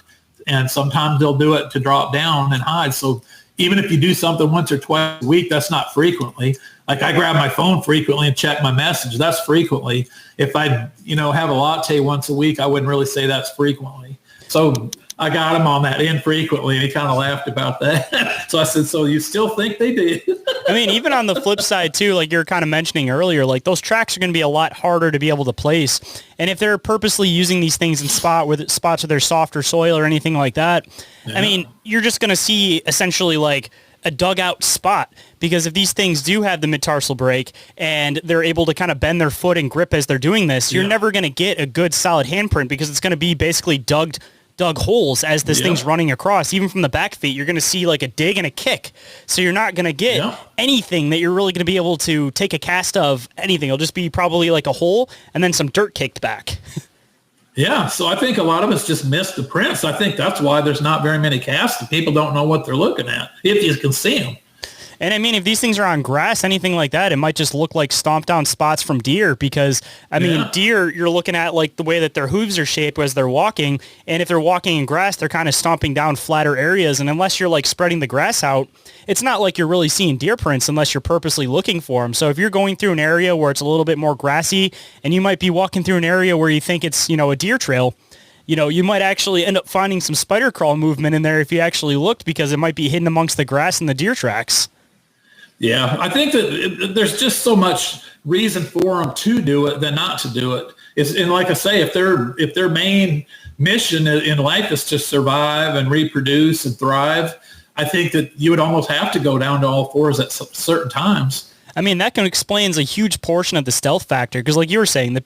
and sometimes they'll do it to drop down and hide. So even if you do something once or twice a week, that's not frequently. Like, I grab my phone frequently and check my message. That's frequently. If I, have a latte once a week, I wouldn't really say that's frequently. So I got him on that infrequently, and he kind of laughed about that. So I said, so you still think they did? I mean, even on the flip side too, like you're kind of mentioning earlier, like those tracks are going to be a lot harder to be able to place. And if they're purposely using these things in spots where there's softer soil or anything like that, I mean, you're just going to see essentially like a dugout spot, because if these things do have the mid-tarsal break and they're able to kind of bend their foot and grip as they're doing this, you're never going to get a good solid handprint, because it's going to be basically dug holes as this thing's running across. Even from the back feet, you're going to see like a dig and a kick. So you're not going to get anything that you're really going to be able to take a cast of anything. It'll just be probably like a hole and then some dirt kicked back. Yeah, so I think a lot of us just missed the prints. I think that's why there's not very many casts. People don't know what they're looking at, if you can see them. And I mean, if these things are on grass, anything like that, it might just look like stomped down spots from deer because, I mean, deer, you're looking at like the way that their hooves are shaped as they're walking. And if they're walking in grass, they're kind of stomping down flatter areas. And unless you're like spreading the grass out, it's not like you're really seeing deer prints unless you're purposely looking for them. So if you're going through an area where it's a little bit more grassy and you might be walking through an area where you think it's, you know, a deer trail, you know, you might actually end up finding some spider crawl movement in there if you actually looked because it might be hidden amongst the grass and the deer tracks. Yeah, I think that there's just so much reason for them to do it than not to do it. And like I say, if their main mission in life is to survive and reproduce and thrive, I think that you would almost have to go down to all fours at certain times. I mean, that can explains a huge portion of the stealth factor because like you were saying, the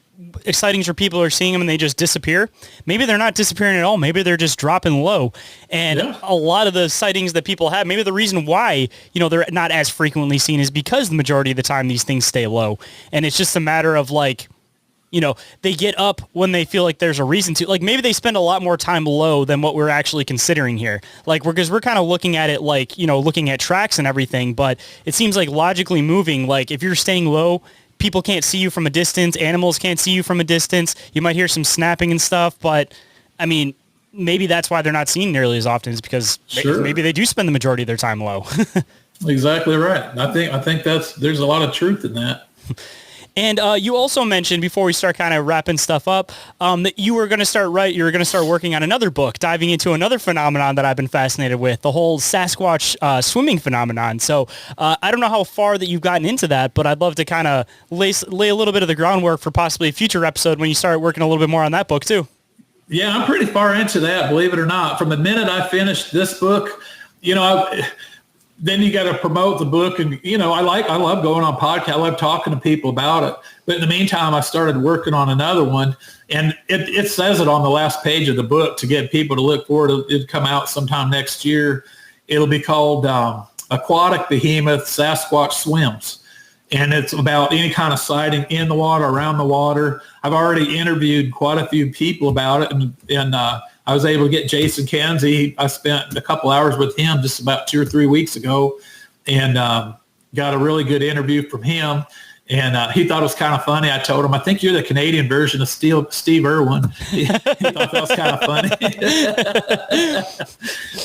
sightings where people are seeing them and they just disappear. Maybe they're not disappearing at all. Maybe they're just dropping low. And a lot of the sightings that people have, maybe the reason why, you know, they're not as frequently seen is because the majority of the time these things stay low. And it's just a matter of like, you know, they get up when they feel like there's a reason to. Like maybe they spend a lot more time low than what we're actually considering here. Like because we're kind of looking at it like, you know, looking at tracks and everything, but it seems like logically moving, like if you're staying low, people can't see you from a distance, animals can't see you from a distance. You might hear some snapping and stuff, but I mean, maybe that's why they're not seen nearly as often is because maybe they do spend the majority of their time low. Exactly right. I think there's a lot of truth in that. And you also mentioned before we start kind of wrapping stuff up that you were going to start working on another book, diving into another phenomenon that I've been fascinated with, the whole Sasquatch swimming phenomenon. So I don't know how far that you've gotten into that, but I'd love to kind of lay a little bit of the groundwork for possibly a future episode when you start working a little bit more on that book too. Yeah, I'm pretty far into that, believe it or not. From the minute I finished this book, you know, then you got to promote the book. And, you know, I love going on podcasts. I love talking to people about it. But in the meantime, I started working on another one. And it says it on the last page of the book to get people to look forward. It'll come out sometime next year. It'll be called Aquatic Behemoth Sasquatch Swims. And it's about any kind of sighting in the water, around the water. I've already interviewed quite a few people about it. And I was able to get Jason Kanzi. I spent a couple hours with him just about 2 or 3 weeks ago and got a really good interview from him. And he thought it was kind of funny. I told him, I think you're the Canadian version of Steve Irwin. He thought that was kind of funny.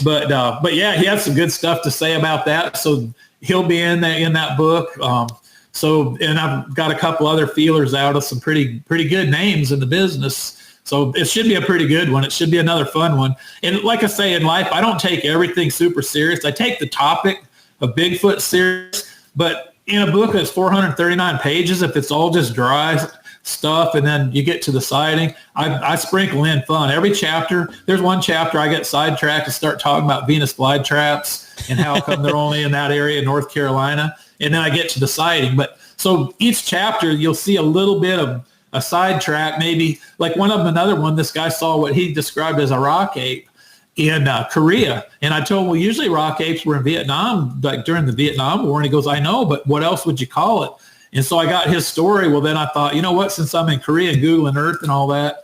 But yeah, he has some good stuff to say about that. So he'll be in that book. And I've got a couple other feelers out of some pretty good names in the business. So it should be a pretty good one. It should be another fun one. And like I say, in life, I don't take everything super serious. I take the topic of Bigfoot serious, but in a book that's 439 pages, if it's all just dry stuff and then you get to the sighting, I sprinkle in fun. Every chapter, there's one chapter I get sidetracked and start talking about Venus flytraps and how come they're only in that area in North Carolina. And then I get to the sighting. But so each chapter, you'll see a little bit of a sidetrack, maybe like another one, this guy saw what he described as a rock ape in Korea. And I told him, well, usually rock apes were in Vietnam, like during the Vietnam War. And he goes, I know, but what else would you call it? And so I got his story. Well, then I thought, you know what, since I'm in Korea, Googling Earth and all that,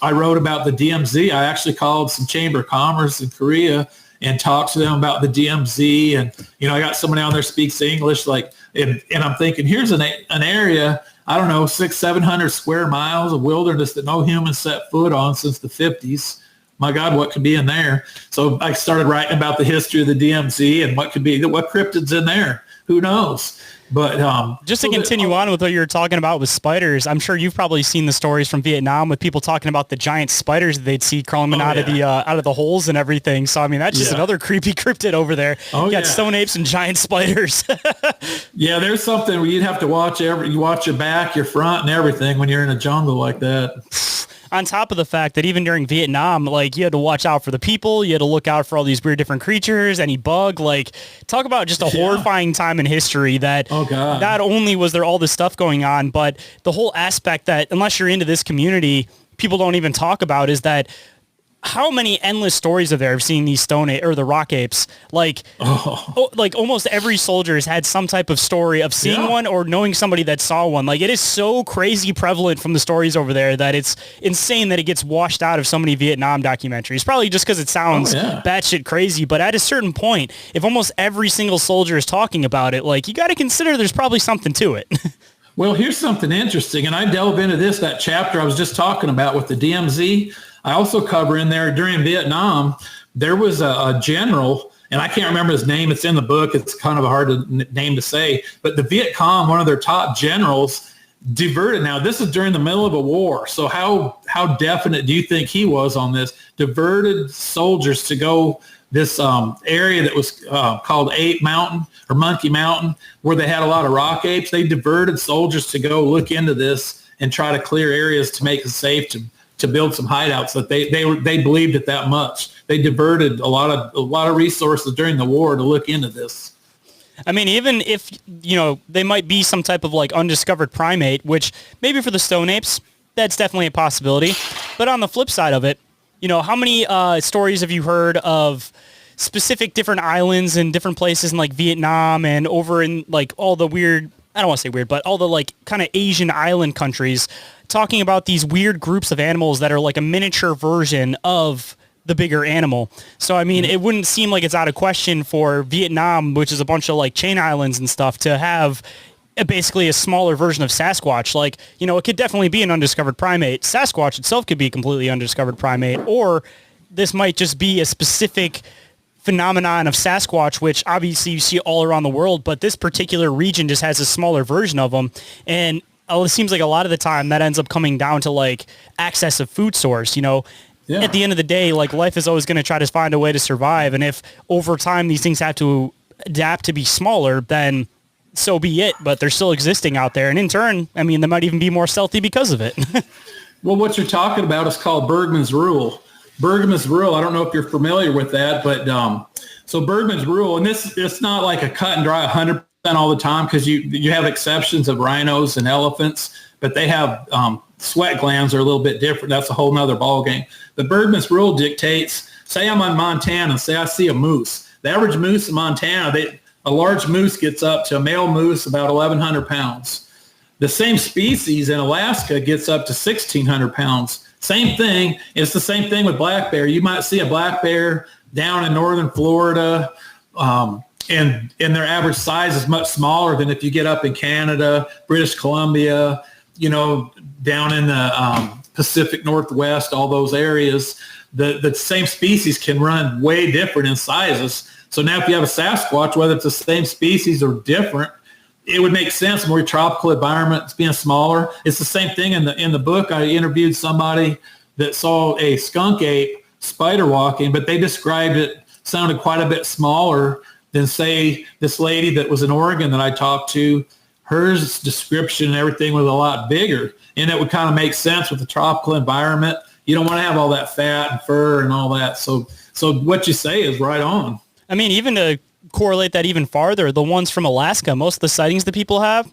I wrote about the DMZ. I actually called some Chamber of Commerce in Korea and talked to them about the DMZ. And, you know, I got someone down there speaks English, and I'm thinking, here's an area, I don't know, 600-700 square miles of wilderness that no human set foot on since the 50s. My God, what could be in there? So I started writing about the history of the DMZ and what cryptids in there. Who knows? But just to continue on with what you were talking about with spiders, I'm sure you've probably seen the stories from Vietnam with people talking about the giant spiders that they'd see crawling out of the holes and everything. So I mean, that's just another creepy cryptid over there. You got stone apes and giant spiders. Yeah, there's something where you'd have to watch you watch your back, your front, and everything when you're in a jungle like that. On top of the fact that even during Vietnam, like, you had to watch out for the people, you had to look out for all these weird different creatures, any bug, like, talk about just a horrifying time in history that not only was there all this stuff going on, but the whole aspect that, unless you're into this community, people don't even talk about is that how many endless stories are there of seeing these or the rock apes? Like, like almost every soldier has had some type of story of seeing one or knowing somebody that saw one. Like, it is so crazy prevalent from the stories over there that it's insane that it gets washed out of so many Vietnam documentaries. Probably just because it sounds batshit crazy. But at a certain point, if almost every single soldier is talking about it, like, you got to consider there's probably something to it. Well, here's something interesting, and I delve into that chapter I was just talking about with the DMZ. I also cover in there during Vietnam, there was a general, and I can't remember his name. It's in the book. It's kind of a hard name to say, but the Viet Cong, one of their top generals, diverted. Now, this is during the middle of a war. So how definite do you think he was on this? Diverted soldiers to go this area that was called Ape Mountain or Monkey Mountain, where they had a lot of rock apes. They diverted soldiers to go look into this and try to clear areas to make it safe to build some hideouts. That they believed it that much. They diverted a lot of resources during the war to look into this. I mean, even if, they might be some type of like undiscovered primate, which maybe for the stone apes, that's definitely a possibility. But on the flip side of it, how many stories have you heard of specific different islands and different places in like Vietnam and over in like all the weird, I don't want to say weird, but all the like kind of Asian island countries talking about these weird groups of animals that are like a miniature version of the bigger animal. So, I mean, it wouldn't seem like it's out of question for Vietnam, which is a bunch of like chain islands and stuff, to have basically a smaller version of Sasquatch. Like, it could definitely be an undiscovered primate. Sasquatch itself could be a completely undiscovered primate, or this might just be a specific phenomenon of Sasquatch, which obviously you see all around the world, but this particular region just has a smaller version of them. And it seems like a lot of the time that ends up coming down to like access of food source. At the end of the day, like, life is always going to try to find a way to survive. And if over time these things have to adapt to be smaller, then so be it. But they're still existing out there. And in turn, I mean, they might even be more stealthy because of it. Well, what you're talking about is called Bergman's Rule. Bergman's Rule, I don't know if you're familiar with that, but so Bergman's Rule, and it's not like a cut and dry 100% all the time, because you have exceptions of rhinos and elephants, but they have sweat glands are a little bit different. That's a whole nother ballgame. The Bergman's Rule dictates, say I'm in Montana and say I see a moose. The average moose in Montana, a large moose gets up to a male moose about 1,100 pounds. The same species in Alaska gets up to 1,600 pounds. Same thing. It's the same thing with black bear. You might see a black bear down in northern Florida, and their average size is much smaller than if you get up in Canada, British Columbia, down in the Pacific Northwest, all those areas. The same species can run way different in sizes. So now if you have a Sasquatch, whether it's the same species or different, it would make sense. More tropical environments being smaller. It's the same thing in the book. I interviewed somebody that saw a skunk ape spider walking, but they described it sounded quite a bit smaller than, say, this lady that was in Oregon that I talked to. Hers description and everything was a lot bigger, and it would kind of make sense with the tropical environment. You don't want to have all that fat and fur and all that. So what you say is right on. I mean, even to correlate that even farther, the ones from Alaska, most of the sightings that people have,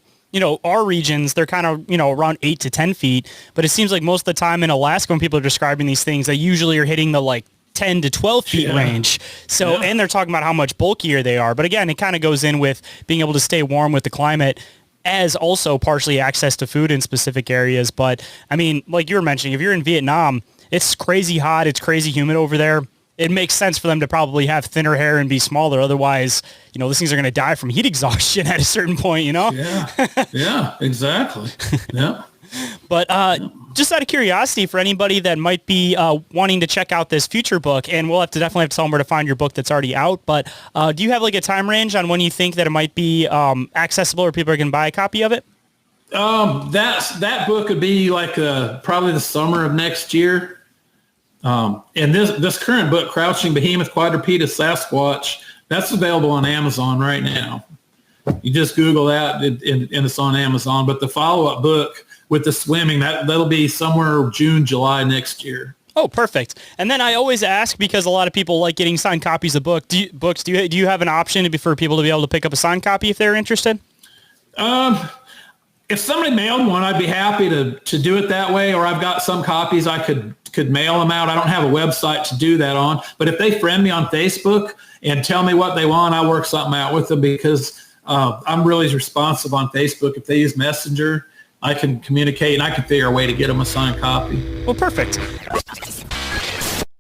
our regions, they're kind of, around 8 to 10 feet. But it seems like most of the time in Alaska, when people are describing these things, they usually are hitting the like 10 to 12 feet range. So, and they're talking about how much bulkier they are. But again, it kind of goes in with being able to stay warm with the climate, as also partially access to food in specific areas. But I mean, like you were mentioning, if you're in Vietnam, it's crazy hot, it's crazy humid over there. It makes sense for them to probably have thinner hair and be smaller. Otherwise, these things are going to die from heat exhaustion at a certain point, Yeah, exactly. Yeah. But just out of curiosity, for anybody that might be wanting to check out this future book, and we'll definitely have to tell them where to find your book that's already out, but do you have like a time range on when you think that it might be accessible or people are going to buy a copy of it? That book would be like probably the summer of next year. And this current book, Crouching Behemoth Quadrupedous Sasquatch, that's available on Amazon right now. You just Google that and it's on Amazon. But the follow-up book with the swimming, that'll be somewhere June, July next year. Oh, perfect. And then I always ask, because a lot of people like getting signed copies of books. Do you have an option for people to be able to pick up a signed copy if they're interested? If somebody mailed one, I'd be happy to do it that way. Or I've got some copies I could could mail them out. I don't have a website to do that on, but if they friend me on Facebook and tell me what they want, I'll work something out with them because I'm really responsive on Facebook. If they use Messenger, I can communicate and I can figure a way to get them a signed copy. Well, perfect.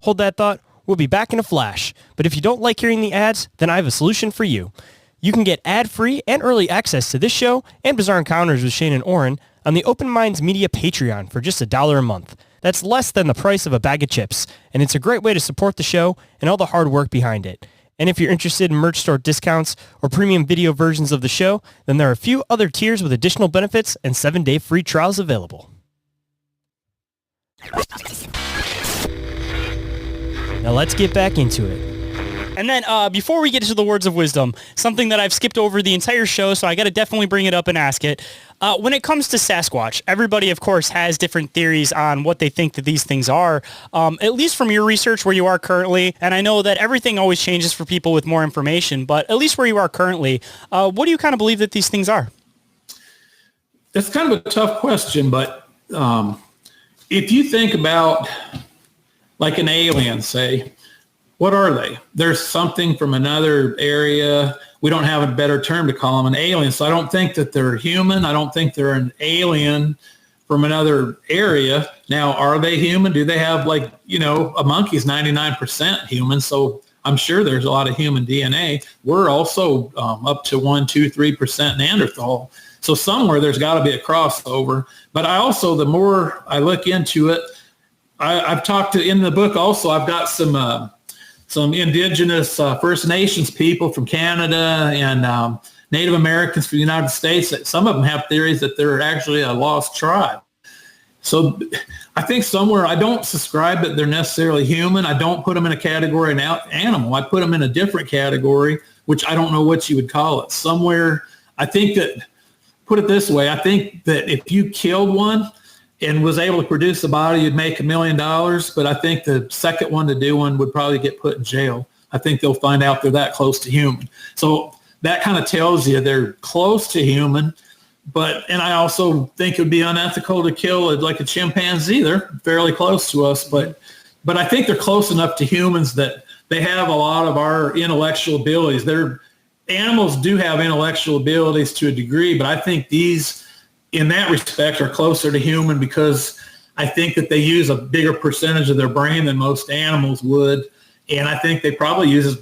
Hold that thought. We'll be back in a flash. But if you don't like hearing the ads, then I have a solution for you. You can get ad-free and early access to this show and Bizarre Encounters with Shayn Orin on the Open Minds Media Patreon for just $1 a month. That's less than the price of a bag of chips, and it's a great way to support the show and all the hard work behind it. And if you're interested in merch store discounts or premium video versions of the show, then there are a few other tiers with additional benefits and 7-day free trials available. Now let's get back into it. And then before we get to the words of wisdom, something that I've skipped over the entire show, so I got to definitely bring it up and ask it. When it comes to Sasquatch, everybody, of course, has different theories on what they think that these things are, at least from your research where you are currently. And I know that everything always changes for people with more information, but at least where you are currently, what do you kind of believe that these things are? It's kind of a tough question, but if you think about like an alien, say, what are they? They're something from another area. We don't have a better term to call them an alien. So I don't think that they're human. I don't think they're an alien from another area. Now, are they human? Do they have like, a monkey's 99% human. So I'm sure there's a lot of human DNA. We're also up to 1, 2, 3% Neanderthal. So somewhere there's got to be a crossover. But I also, the more I look into it, I've talked to, in the book also, I've got some indigenous First Nations people from Canada and Native Americans from the United States. Some of them have theories that they're actually a lost tribe. So I think somewhere, I don't subscribe that they're necessarily human. I don't put them in a category of animal. I put them in a different category, which I don't know what you would call it. Somewhere, I think that, put it this way, I think that if you killed one and was able to produce the body, you'd make $1 million. But I think the second one to do one would probably get put in jail. I think they'll find out they're that close to human. So that kind of tells you they're close to human. And I also think it would be unethical to kill like a chimpanzee. They're fairly close to us, but I think they're close enough to humans that they have a lot of our intellectual abilities. Animals do have intellectual abilities to a degree, but I think these, in that respect, are closer to human because I think that they use a bigger percentage of their brain than most animals would. And I think they probably use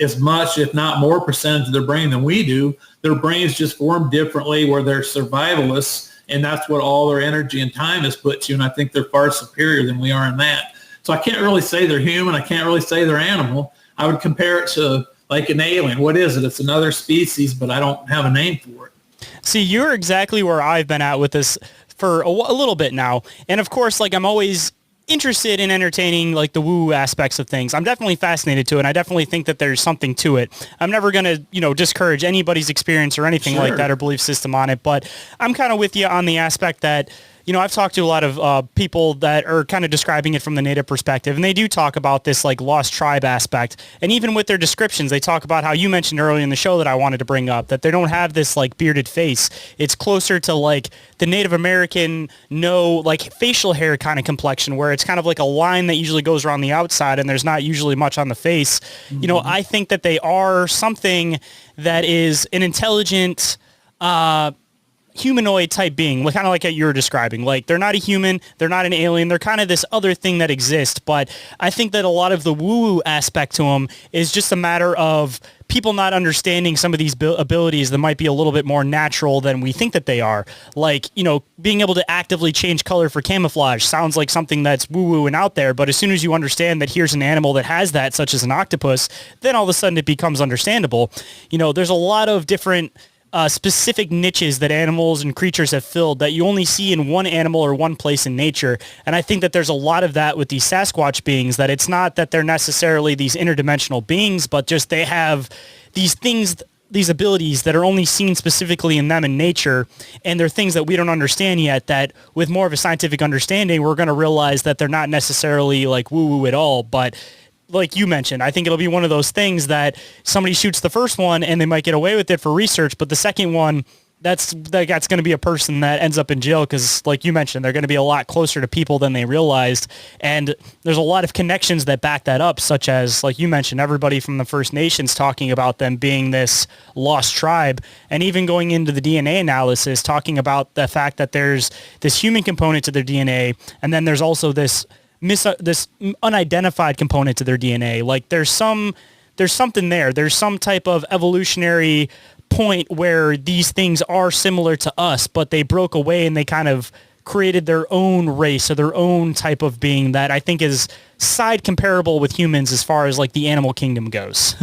as much, if not more, percentage of their brain than we do. Their brains just form differently where they're survivalists, and that's what all their energy and time is put to. And I think they're far superior than we are in that. So I can't really say they're human. I can't really say they're animal. I would compare it to like an alien. What is it? It's another species, but I don't have a name for it. See, you're exactly where I've been at with this for a little bit now. And of course, like, I'm always interested in entertaining like the woo aspects of things. I'm definitely fascinated to it, and I definitely think that there's something to it. I'm never going to, discourage anybody's experience or anything like that or belief system on it, but I'm kind of with you on the aspect that, I've talked to a lot of people that are kind of describing it from the native perspective, and they do talk about this like lost tribe aspect. And even with their descriptions, they talk about how you mentioned earlier in the show that I wanted to bring up, that they don't have this like bearded face. It's closer to like the Native American, like facial hair kind of complexion, where it's kind of like a line that usually goes around the outside and there's not usually much on the face. Mm-hmm. I think that they are something that is an intelligent, humanoid type being, kind of like you were describing. Like, they're not a human, they're not an alien, they're kind of this other thing that exists. But I think that a lot of the woo-woo aspect to them is just a matter of people not understanding some of these abilities that might be a little bit more natural than we think that they are. Like, being able to actively change color for camouflage sounds like something that's woo-woo and out there, but as soon as you understand that here's an animal that has that, such as an octopus, then all of a sudden it becomes understandable. There's a lot of different specific niches that animals and creatures have filled that you only see in one animal or one place in nature. And I think that there's a lot of that with these Sasquatch beings, that it's not that they're necessarily these interdimensional beings, but just they have these things, these abilities that are only seen specifically in them in nature. And they're things that we don't understand yet, that with more of a scientific understanding, we're going to realize that they're not necessarily like woo-woo at all. But like you mentioned, I think it'll be one of those things that somebody shoots the first one and they might get away with it for research, but the second one, that's going to be a person that ends up in jail because, like you mentioned, they're going to be a lot closer to people than they realized. And there's a lot of connections that back that up, such as, like you mentioned, everybody from the First Nations talking about them being this lost tribe, and even going into the DNA analysis, talking about the fact that there's this human component to their DNA, and then there's also this unidentified component to their DNA. Like there's something there. There's some type of evolutionary point where these things are similar to us, but they broke away and they kind of created their own race or their own type of being that I think is side comparable with humans as far as like the animal kingdom goes.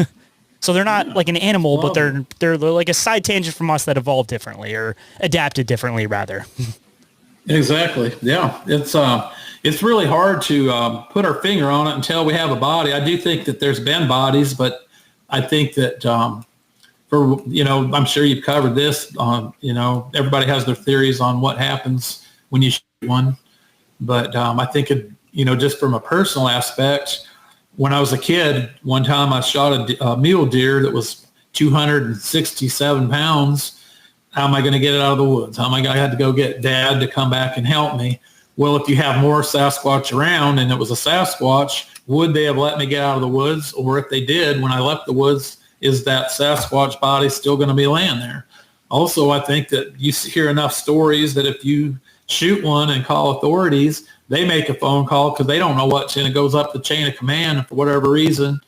So they're not like an animal, but they're like a side tangent from us that evolved differently or adapted differently rather. Exactly. Yeah. It's really hard to put our finger on it until we have a body. I do think that there's been bodies, but I think that I'm sure you've covered this on, everybody has their theories on what happens when you shoot one. But I think, just from a personal aspect, when I was a kid, one time I shot a mule deer that was 267 pounds. How am I going to get it out of the woods? I had to go get Dad to come back and help me. Well, if you have more Sasquatch around and it was a Sasquatch, would they have let me get out of the woods? Or if they did, when I left the woods, is that Sasquatch body still going to be laying there? Also, I think that you hear enough stories that if you shoot one and call authorities, they make a phone call because they don't know what's in it. Goes up the chain of command, and for whatever reason,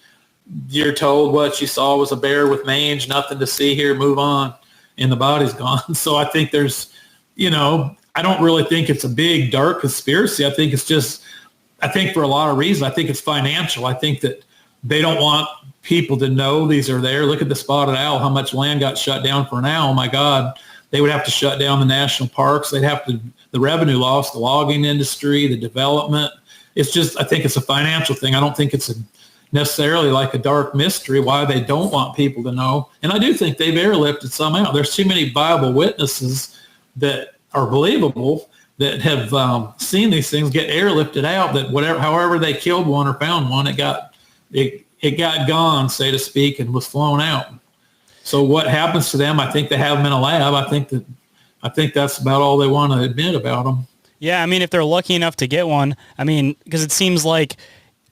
you're told what you saw was a bear with mange, nothing to see here, move on, and the body's gone. So I think there's, I don't really think it's a big, dark conspiracy. I think for a lot of reasons, I think it's financial. I think that they don't want people to know these are there. Look at the spotted owl, how much land got shut down for an owl. Oh my God, they would have to shut down the national parks. They'd have to, the revenue loss, the logging industry, the development. It's just, I think it's a financial thing. I don't think it's necessarily like a dark mystery why they don't want people to know. And I do think they've airlifted some out. There's too many viable witnesses that are believable that have seen these things get airlifted out, that however they killed one or found one, it got gone, so to speak, and was flown out. So what happens to them? I think they have them in a lab. I think that's about all they want to admit about them. Yeah, I mean, if they're lucky enough to get one, because it seems like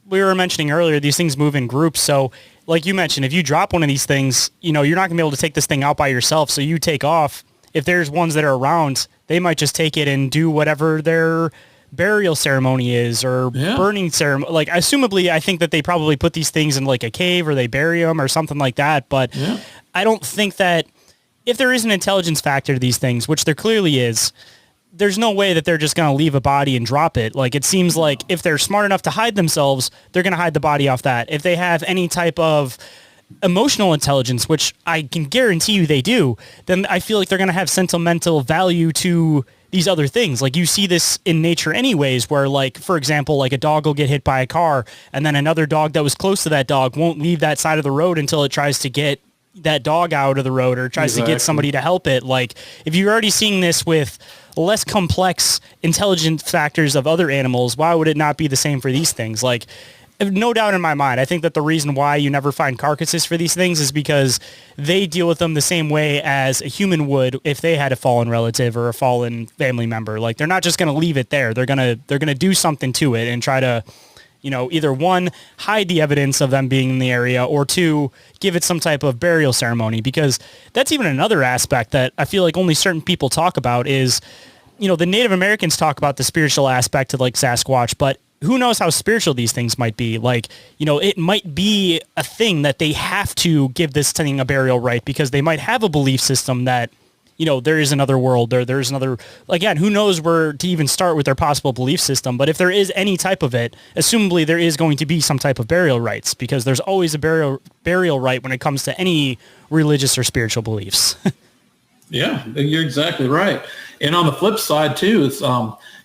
we were mentioning earlier, these things move in groups. So like you mentioned, if you drop one of these things, you're not going to be able to take this thing out by yourself. So you take off. If there's ones that are around, they might just take it and do whatever their burial ceremony is or burning ceremony. Like, assumably, I think that they probably put these things in like a cave or they bury them or something like that. But I don't think that if there is an intelligence factor to these things, which there clearly is, there's no way that they're just going to leave a body and drop it. Like, it seems like if they're smart enough to hide themselves, they're going to hide the body off that. If they have any type of emotional intelligence, which I can guarantee you they do, then I feel like they're going to have sentimental value to these other things. Like, you see this in nature anyways, where, like, for example, like a dog will get hit by a car and then another dog that was close to that dog won't leave that side of the road until it tries to get that dog out of the road or tries to get somebody to help it. Like, if you're already seeing this with less complex intelligence factors of other animals, why would it not be the same for these things? Like, no doubt in my mind, I think that the reason why you never find carcasses for these things is because they deal with them the same way as a human would if they had a fallen relative or a fallen family member. Like, they're not just going to leave it there. They're going to do something to it and try to, either one, hide the evidence of them being in the area, or two, give it some type of burial ceremony. Because that's even another aspect that I feel like only certain people talk about is, the Native Americans talk about the spiritual aspect of like Sasquatch, but who knows how spiritual these things might be. Like, it might be a thing that they have to give this thing a burial right because they might have a belief system that, there is another world, there's another, again, who knows where to even start with their possible belief system. But if there is any type of it, assumably there is going to be some type of burial rites, because there's always a burial rite when it comes to any religious or spiritual beliefs. Yeah, you're exactly right. And on the flip side too, it's,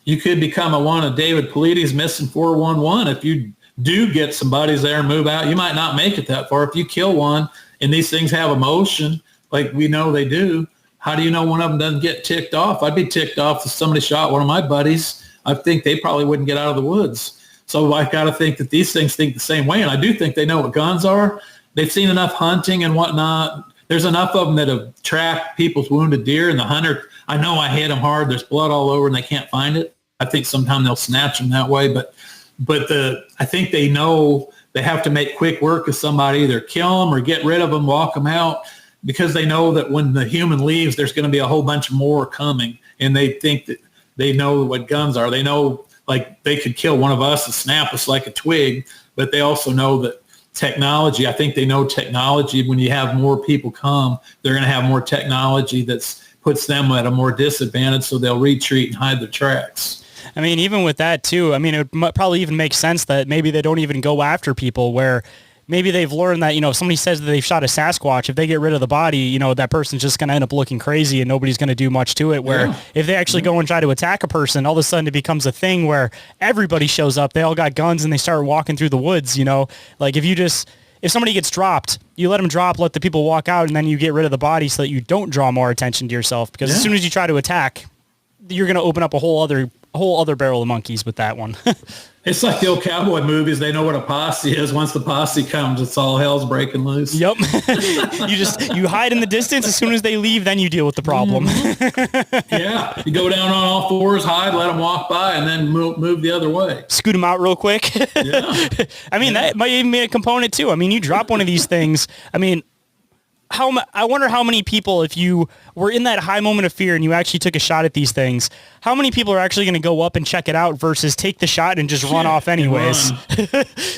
you could become one of David Paulides' missing 411. If you do get some bodies there and move out, you might not make it that far. If you kill one and these things have emotion, like we know they do, how do you know one of them doesn't get ticked off? I'd be ticked off if somebody shot one of my buddies. I think they probably wouldn't get out of the woods. So I got to think that these things think the same way. And I do think they know what guns are. They've seen enough hunting and whatnot there's enough of them that have tracked people's wounded deer, and the hunter, I know I hit them hard. There's blood all over and they can't find it. I think sometimes they'll snatch them that way, but I think they know they have to make quick work of somebody, either kill them or get rid of them, walk them out, because they know that when the human leaves, there's going to be a whole bunch more coming, and they think that they know what guns are. They know, like, they could kill one of us and snap us like a twig, but they also know that technology, I think they know technology, when you have more people come, they're going to have more technology that puts them at a more disadvantage, so they'll retreat and hide their tracks. I mean, even with that too, I mean, it would probably even make sense that maybe they don't even go after people, where maybe they've learned that, if somebody says that they've shot a Sasquatch, if they get rid of the body, that person's just going to end up looking crazy and nobody's going to do much to it. Where if they actually go and try to attack a person, all of a sudden it becomes a thing where everybody shows up, they all got guns and they start walking through the woods, like if somebody gets dropped, you let them drop, let the people walk out, and then you get rid of the body so that you don't draw more attention to yourself. Because as soon as you try to attack, you're going to open up a whole other barrel of monkeys with that one. It's like the old cowboy movies. They know what a posse is. Once the posse comes, it's all hell's breaking loose. Yep. you hide in the distance. As soon as they leave, then you deal with the problem. Yeah. You go down on all fours, hide, let them walk by, and then move the other way. Scoot them out real quick. Yeah. I mean, that might even be a component too. I mean, you drop one of these things. I mean, I wonder how many people, if you were in that high moment of fear and you actually took a shot at these things, how many people are actually going to go up and check it out versus take the shot and just run off anyways?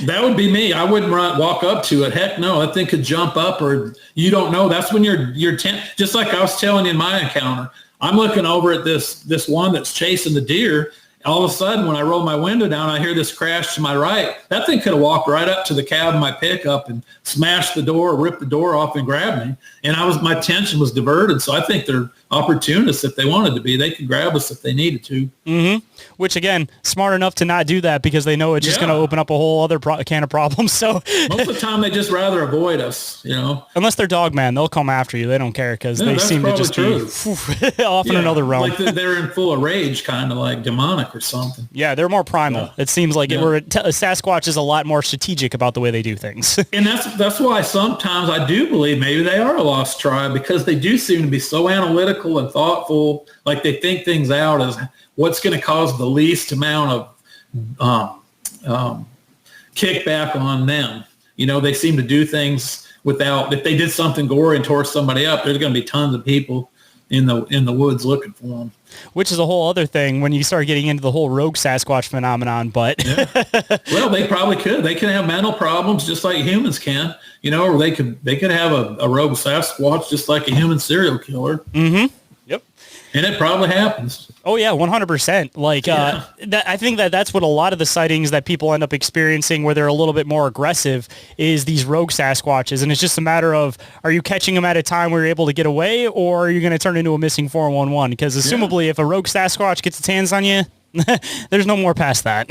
That would be me. I wouldn't walk up to it. Heck no, that thing could jump up, or you don't know. That's when you're just like I was telling you in my encounter. I'm looking over at this one that's chasing the deer. All of a sudden, when I roll my window down, I hear this crash to my right. That thing could have walked right up to the cab of my pickup and smashed the door, ripped the door off, and grabbed me. And my attention was diverted. So I think they're opportunists if they wanted to be. They could grab us if they needed to. Mm-hmm. Which, again, smart enough to not do that because they know it's just going to open up a whole other can of problems. So most of the time, they just rather avoid us, Unless they're dog man, they'll come after you. They don't care because they seem to just be off in another realm. Like they're in full of rage, kind of like demonic or something. Yeah, they're more primal. Yeah. It seems like Sasquatch is a lot more strategic about the way they do things. And that's why sometimes I do believe maybe they are a lost tribe, because they do seem to be so analytical and thoughtful. Like they think things out as what's going to cause the least amount of kickback on them. They seem to do things without, if they did something gory and tore somebody up, there's going to be tons of people in the woods looking for them. Which is a whole other thing when you start getting into the whole rogue Sasquatch phenomenon, but... Well, they probably could. They can have mental problems just like humans can, or they could have a rogue Sasquatch just like a human serial killer. Mm-hmm. Yep. And it probably happens. Oh, yeah, 100%. Like, I think that's what a lot of the sightings that people end up experiencing where they're a little bit more aggressive is these rogue Sasquatches. And it's just a matter of, are you catching them at a time where you're able to get away, or are you going to turn into a missing 411? Because assumably, if a rogue Sasquatch gets its hands on you, there's no more past that.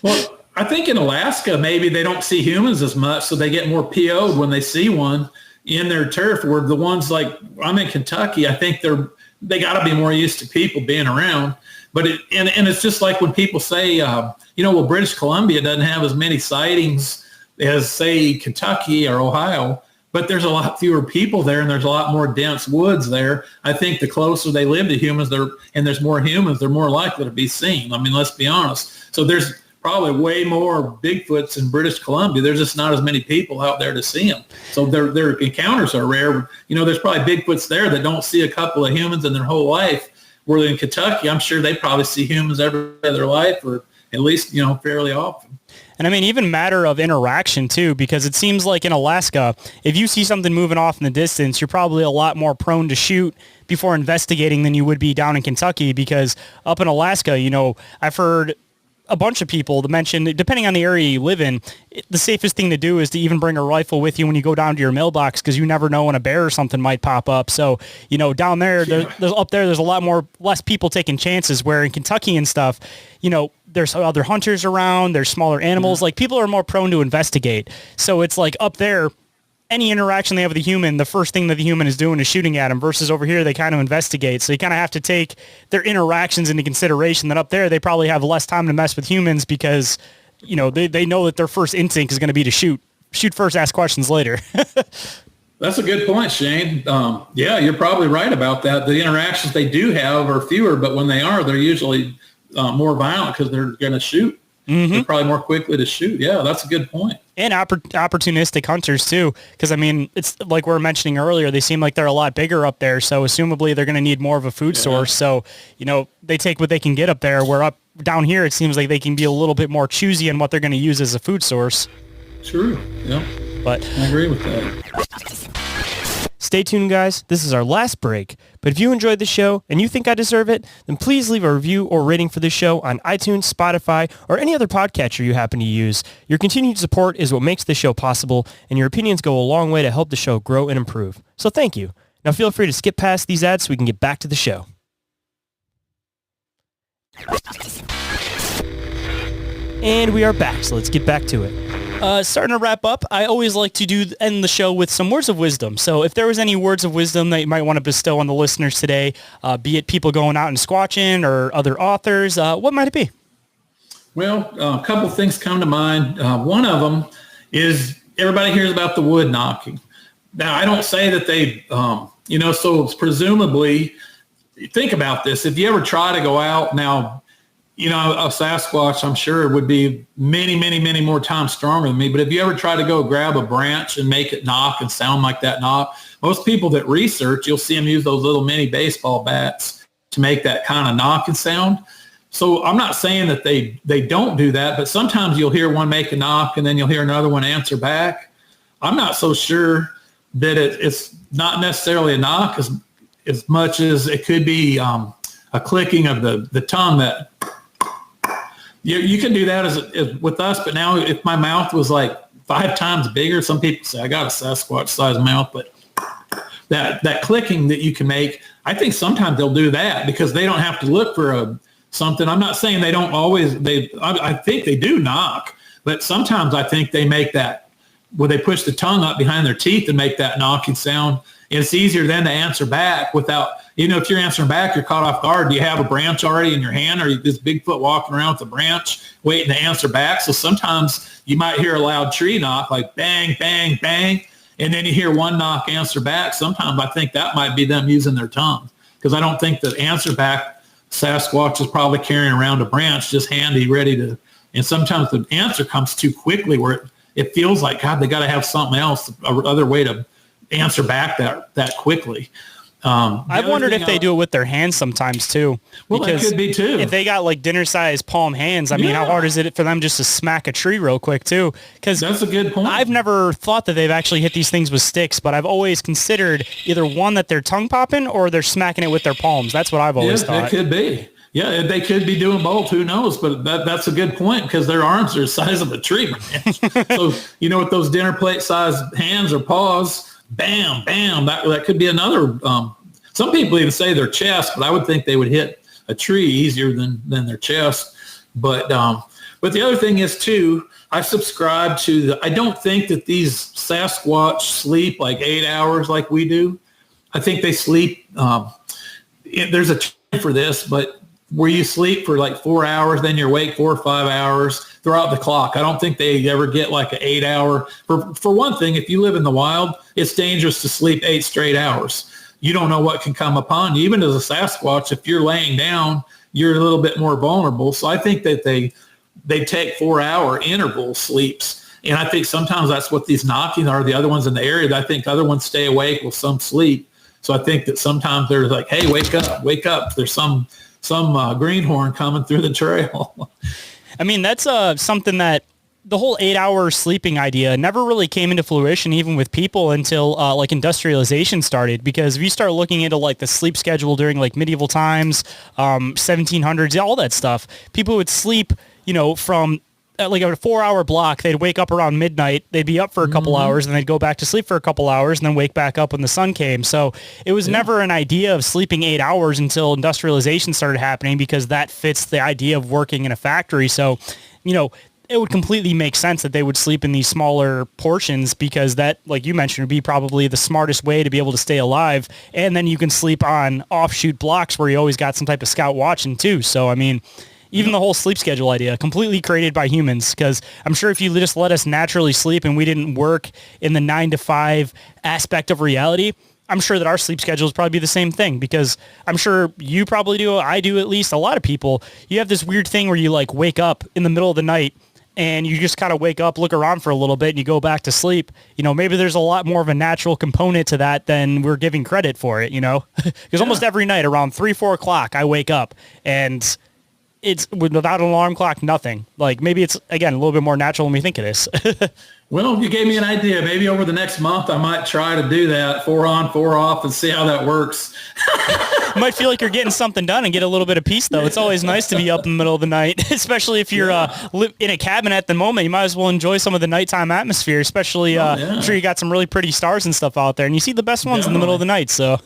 Well, I think in Alaska, maybe they don't see humans as much, so they get more PO'd when they see one in their turf, where the ones like, I'm in Kentucky, I think they got to be more used to people being around. But it's just like when people say, British Columbia doesn't have as many sightings as, say, Kentucky or Ohio, but there's a lot fewer people there and there's a lot more dense woods there. I think the closer they live to humans, and there's more humans, they're more likely to be seen. I mean, let's be honest. So there's probably way more Bigfoots in British Columbia. There's just not as many people out there to see them. So their encounters are rare. There's probably Bigfoots there that don't see a couple of humans in their whole life. Where in Kentucky, I'm sure they probably see humans every day of their life, or at least, fairly often. And I mean, even matter of interaction too, because it seems like in Alaska, if you see something moving off in the distance, you're probably a lot more prone to shoot before investigating than you would be down in Kentucky, because up in Alaska, I've heard a bunch of people to mention, depending on the area you live in, the safest thing to do is to even bring a rifle with you when you go down to your mailbox, because you never know when a bear or something might pop up. So, down there, there's a lot less people taking chances, where in Kentucky and stuff, there's other hunters around, there's smaller animals, like people are more prone to investigate. So it's like up there, any interaction they have with a human, the first thing that the human is doing is shooting at them, versus over here, they kind of investigate. So you kind of have to take their interactions into consideration, that up there, they probably have less time to mess with humans because, they know that their first instinct is going to be to shoot first, ask questions later. That's a good point, Shane. Yeah, you're probably right about that. The interactions they do have are fewer, but when they are, they're usually more violent because they're going to shoot. They're probably more quickly to shoot. Yeah, that's a good point. And opportunistic hunters too, because I mean, it's like we were mentioning earlier, they seem like they're a lot bigger up there, so assumably they're going to need more of a food source. So, they take what they can get up there, where up down here it seems like they can be a little bit more choosy in what they're going to use as a food source. True. Yeah. But I agree with that. Stay tuned, guys. This is our last break. But if you enjoyed the show and you think I deserve it, then please leave a review or rating for this show on iTunes, Spotify, or any other podcatcher you happen to use. Your continued support is what makes this show possible, and your opinions go a long way to help the show grow and improve. So thank you. Now feel free to skip past these ads so we can get back to the show. And we are back, so let's get back to it. Starting to wrap up, I always like to end the show with some words of wisdom. So if there was any words of wisdom that you might want to bestow on the listeners today, be it people going out and squatching or other authors, what might it be? Well, a couple things come to mind. One of them is everybody hears about the wood knocking. Now, I don't say that they, so it's presumably, think about this. If you ever try to go out now, a Sasquatch, I'm sure, would be many, many, many more times stronger than me. But if you ever try to go grab a branch and make it knock and sound like that knock, most people that research, you'll see them use those little mini baseball bats to make that kind of knock and sound. So I'm not saying that they don't do that, but sometimes you'll hear one make a knock and then you'll hear another one answer back. I'm not so sure that it's not necessarily a knock as much as it could be a clicking of the tongue that... You can do that as with us, but now if my mouth was like 5 times bigger, some people say I got a Sasquatch size mouth, but that clicking that you can make, I think sometimes they'll do that because they don't have to look for something. I'm not saying they don't always, I think they do knock, but sometimes I think they make that where they push the tongue up behind their teeth and make that knocking sound. And it's easier then to answer back without, if you're answering back, you're caught off guard. Do you have a branch already in your hand, or are you this Bigfoot walking around with a branch waiting to answer back? So sometimes you might hear a loud tree knock, like bang, bang, bang, and then you hear one knock answer back. Sometimes I think that might be them using their tongue, because I don't think that answer back Sasquatch is probably carrying around a branch just handy, ready to, and sometimes the answer comes too quickly where it feels like, God, they got to have something else, other way to answer back that quickly. I've wondered if they do it with their hands sometimes too. Well, that could be too. If they got like dinner-sized palm hands, I mean, how hard is it for them just to smack a tree real quick too? Because that's a good point. I've never thought that they've actually hit these things with sticks, but I've always considered either one that they're tongue popping or they're smacking it with their palms. That's what I've always thought. It could be. Yeah, they could be doing both. Who knows? But that's a good point because their arms are the size of a tree branch. So, with those dinner plate sized hands or paws, bam, bam, that could be another. Some people even say their chest, but I would think they would hit a tree easier than their chest. But the other thing is too, I subscribe to I don't think that these Sasquatch sleep like 8 hours like we do. I think they sleep. There's a term for this, but where you sleep for like 4 hours, then you're awake 4 or 5 hours throughout the clock. I don't think they ever get like an 8 hour. For one thing, if you live in the wild, it's dangerous to sleep 8 straight hours. You don't know what can come upon you. Even as a Sasquatch, if you're laying down, you're a little bit more vulnerable. So I think that they take 4 hour interval sleeps. And I think sometimes that's what these knocking are. The other ones in the area, I think other ones stay awake with some sleep. So I think that sometimes they're like, hey, wake up. There's some greenhorn coming through the trail. I mean, that's something that the whole 8 hour sleeping idea never really came into fruition even with people until like industrialization started, because if you start looking into like the sleep schedule during like medieval times, 1700s, all that stuff, people would sleep, from like a 4 hour block. They'd wake up around midnight, they'd be up for a couple hours, and they'd go back to sleep for a couple hours and then wake back up when the sun came. So it was never an idea of sleeping 8 hours until industrialization started happening, because that fits the idea of working in a factory. So, it would completely make sense that they would sleep in these smaller portions, because that, like you mentioned, would be probably the smartest way to be able to stay alive. And then you can sleep on offshoot blocks where you always got some type of scout watching too. So, I mean, Even the whole sleep schedule idea, completely created by humans, because I'm sure if you just let us naturally sleep and we didn't work in the 9 to 5 aspect of reality, I'm sure that our sleep schedules probably be the same thing, because I'm sure you probably do, I do at least, a lot of people, you have this weird thing where you like wake up in the middle of the night and you just kind of wake up, look around for a little bit, and you go back to sleep. You know, maybe there's a lot more of a natural component to that than we're giving credit for it, you know? Because almost every night around 3, 4 o'clock, I wake up, and it's without an alarm clock, nothing. Like, maybe it's, again, a little bit more natural than we think it is. Well, you gave me an idea. Maybe over the next month, I might try to do that, 4 on, 4 off, and see how that works. You might feel like you're getting something done and get a little bit of peace, though. It's always nice to be up in the middle of the night, especially if you're in a cabin at the moment. You might as well enjoy some of the nighttime atmosphere, especially I'm sure you got some really pretty stars and stuff out there, and you see the best ones in the middle of the night. So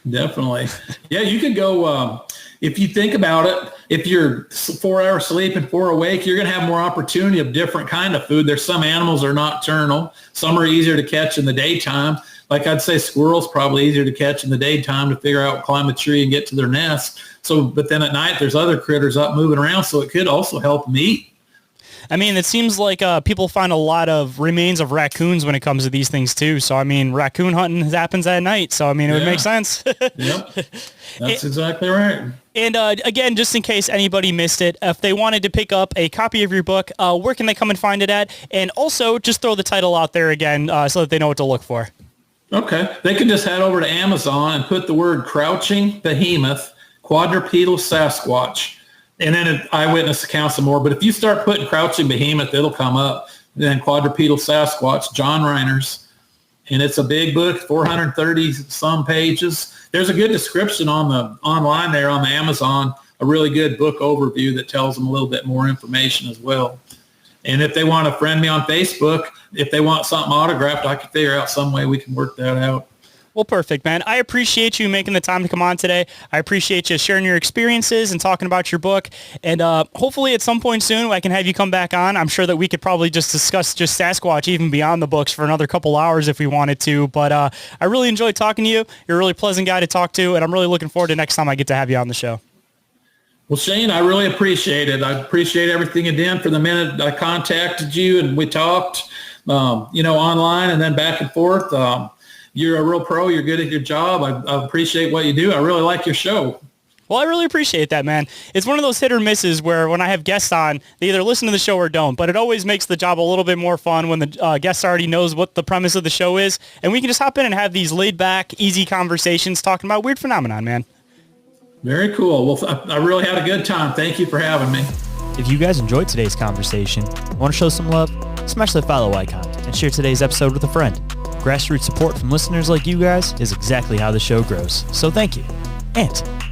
Definitely. Yeah, you could go, if you think about it, if you're 4 hours sleep and 4 awake, you're going to have more opportunity of different kind of food. There's some animals are nocturnal. Some are easier to catch in the daytime. Like I'd say squirrels probably easier to catch in the daytime to figure out, climb a tree and get to their nest. So, but then at night there's other critters up moving around, so it could also help them eat. I mean, it seems like people find a lot of remains of raccoons when it comes to these things too. So, I mean, raccoon hunting happens at night. So, I mean, it would make sense. Yep, that's exactly right. And again, just in case anybody missed it, if they wanted to pick up a copy of your book, where can they come and find it at? And also, just throw the title out there again so that they know what to look for. Okay. They can just head over to Amazon and put the word crouching behemoth, quadrupedal Sasquatch, and then eyewitness accounts some more. But if you start putting crouching behemoth, it'll come up. Then quadrupedal Sasquatch, John Reiners. And it's a big book, 430 some pages. There's a good description on the online there on the Amazon, a really good book overview that tells them a little bit more information as well. And if they want to friend me on Facebook, if they want something autographed, I can figure out some way we can work that out. Well, perfect, man. I appreciate you making the time to come on today. I appreciate you sharing your experiences and talking about your book. And hopefully at some point soon I can have you come back on. I'm sure that we could probably just discuss just Sasquatch even beyond the books for another couple hours if we wanted to. But I really enjoyed talking to you. You're a really pleasant guy to talk to, and I'm really looking forward to next time I get to have you on the show. Well, Shane, I really appreciate it. I appreciate everything you did for the minute I contacted you and we talked, online and then back and forth. You're a real pro. You're good at your job. I appreciate what you do. I really like your show. Well, I really appreciate that, man. It's one of those hit or misses where when I have guests on, they either listen to the show or don't. But it always makes the job a little bit more fun when the guest already knows what the premise of the show is. And we can just hop in and have these laid back, easy conversations talking about weird phenomenon, man. Very cool. Well, I really had a good time. Thank you for having me. If you guys enjoyed today's conversation, want to show some love, smash that follow icon and share today's episode with a friend. Grassroots support from listeners like you guys is exactly how the show grows, so thank you. And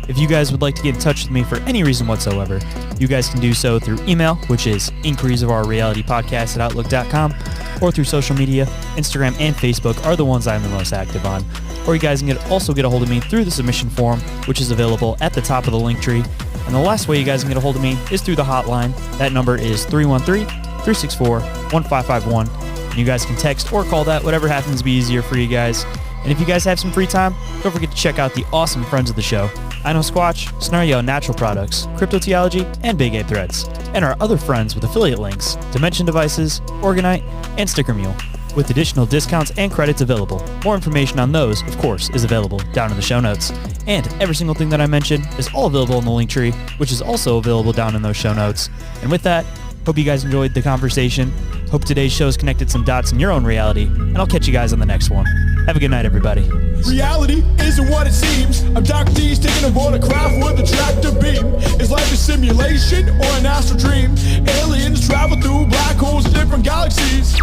if you guys would like to get in touch with me for any reason whatsoever, you guys can do so through email, which is inquiriesofourrealitypodcast@outlook.com, or through social media. Instagram and Facebook are the ones I'm the most active on. Or you guys can also get a hold of me through the submission form, which is available at the top of the link tree. And the last way you guys can get a hold of me is through the hotline. That number is 313-364-1551. And you guys can text or call that, whatever happens to be easier for you guys. And if you guys have some free time, don't forget to check out the awesome friends of the show, I Know Squatch, Scenario Natural Products, Cryptotheology, and Big Ape Threads, and our other friends with affiliate links, Dimension Devices, Oregon-ite, and Sticker Mule, with additional discounts and credits available. More information on those, of course, is available down in the show notes. And every single thing that I mentioned is all available in the link tree, which is also available down in those show notes. And with that, hope you guys enjoyed the conversation. Hope today's show's connected some dots in your own reality, and I'll catch you guys on the next one. Have a good night, everybody. Reality isn't what it seems. Abductees taking aboard a craft with a tractor beam. Is life a simulation or an astral dream? Aliens travel through black holes in different galaxies.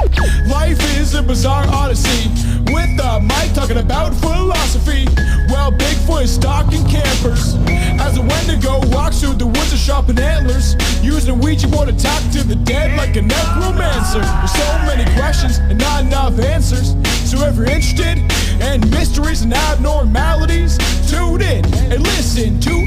Life is a bizarre odyssey, with the mic talking about philosophy. Well, Bigfoot is stalking campers as a Wendigo walks through the woods of sharpened antlers, using Ouija board to talk to the dead like a necromancer. There's so many questions and not enough answers. So if you're interested in mysteries and abnormalities, tune in and listen to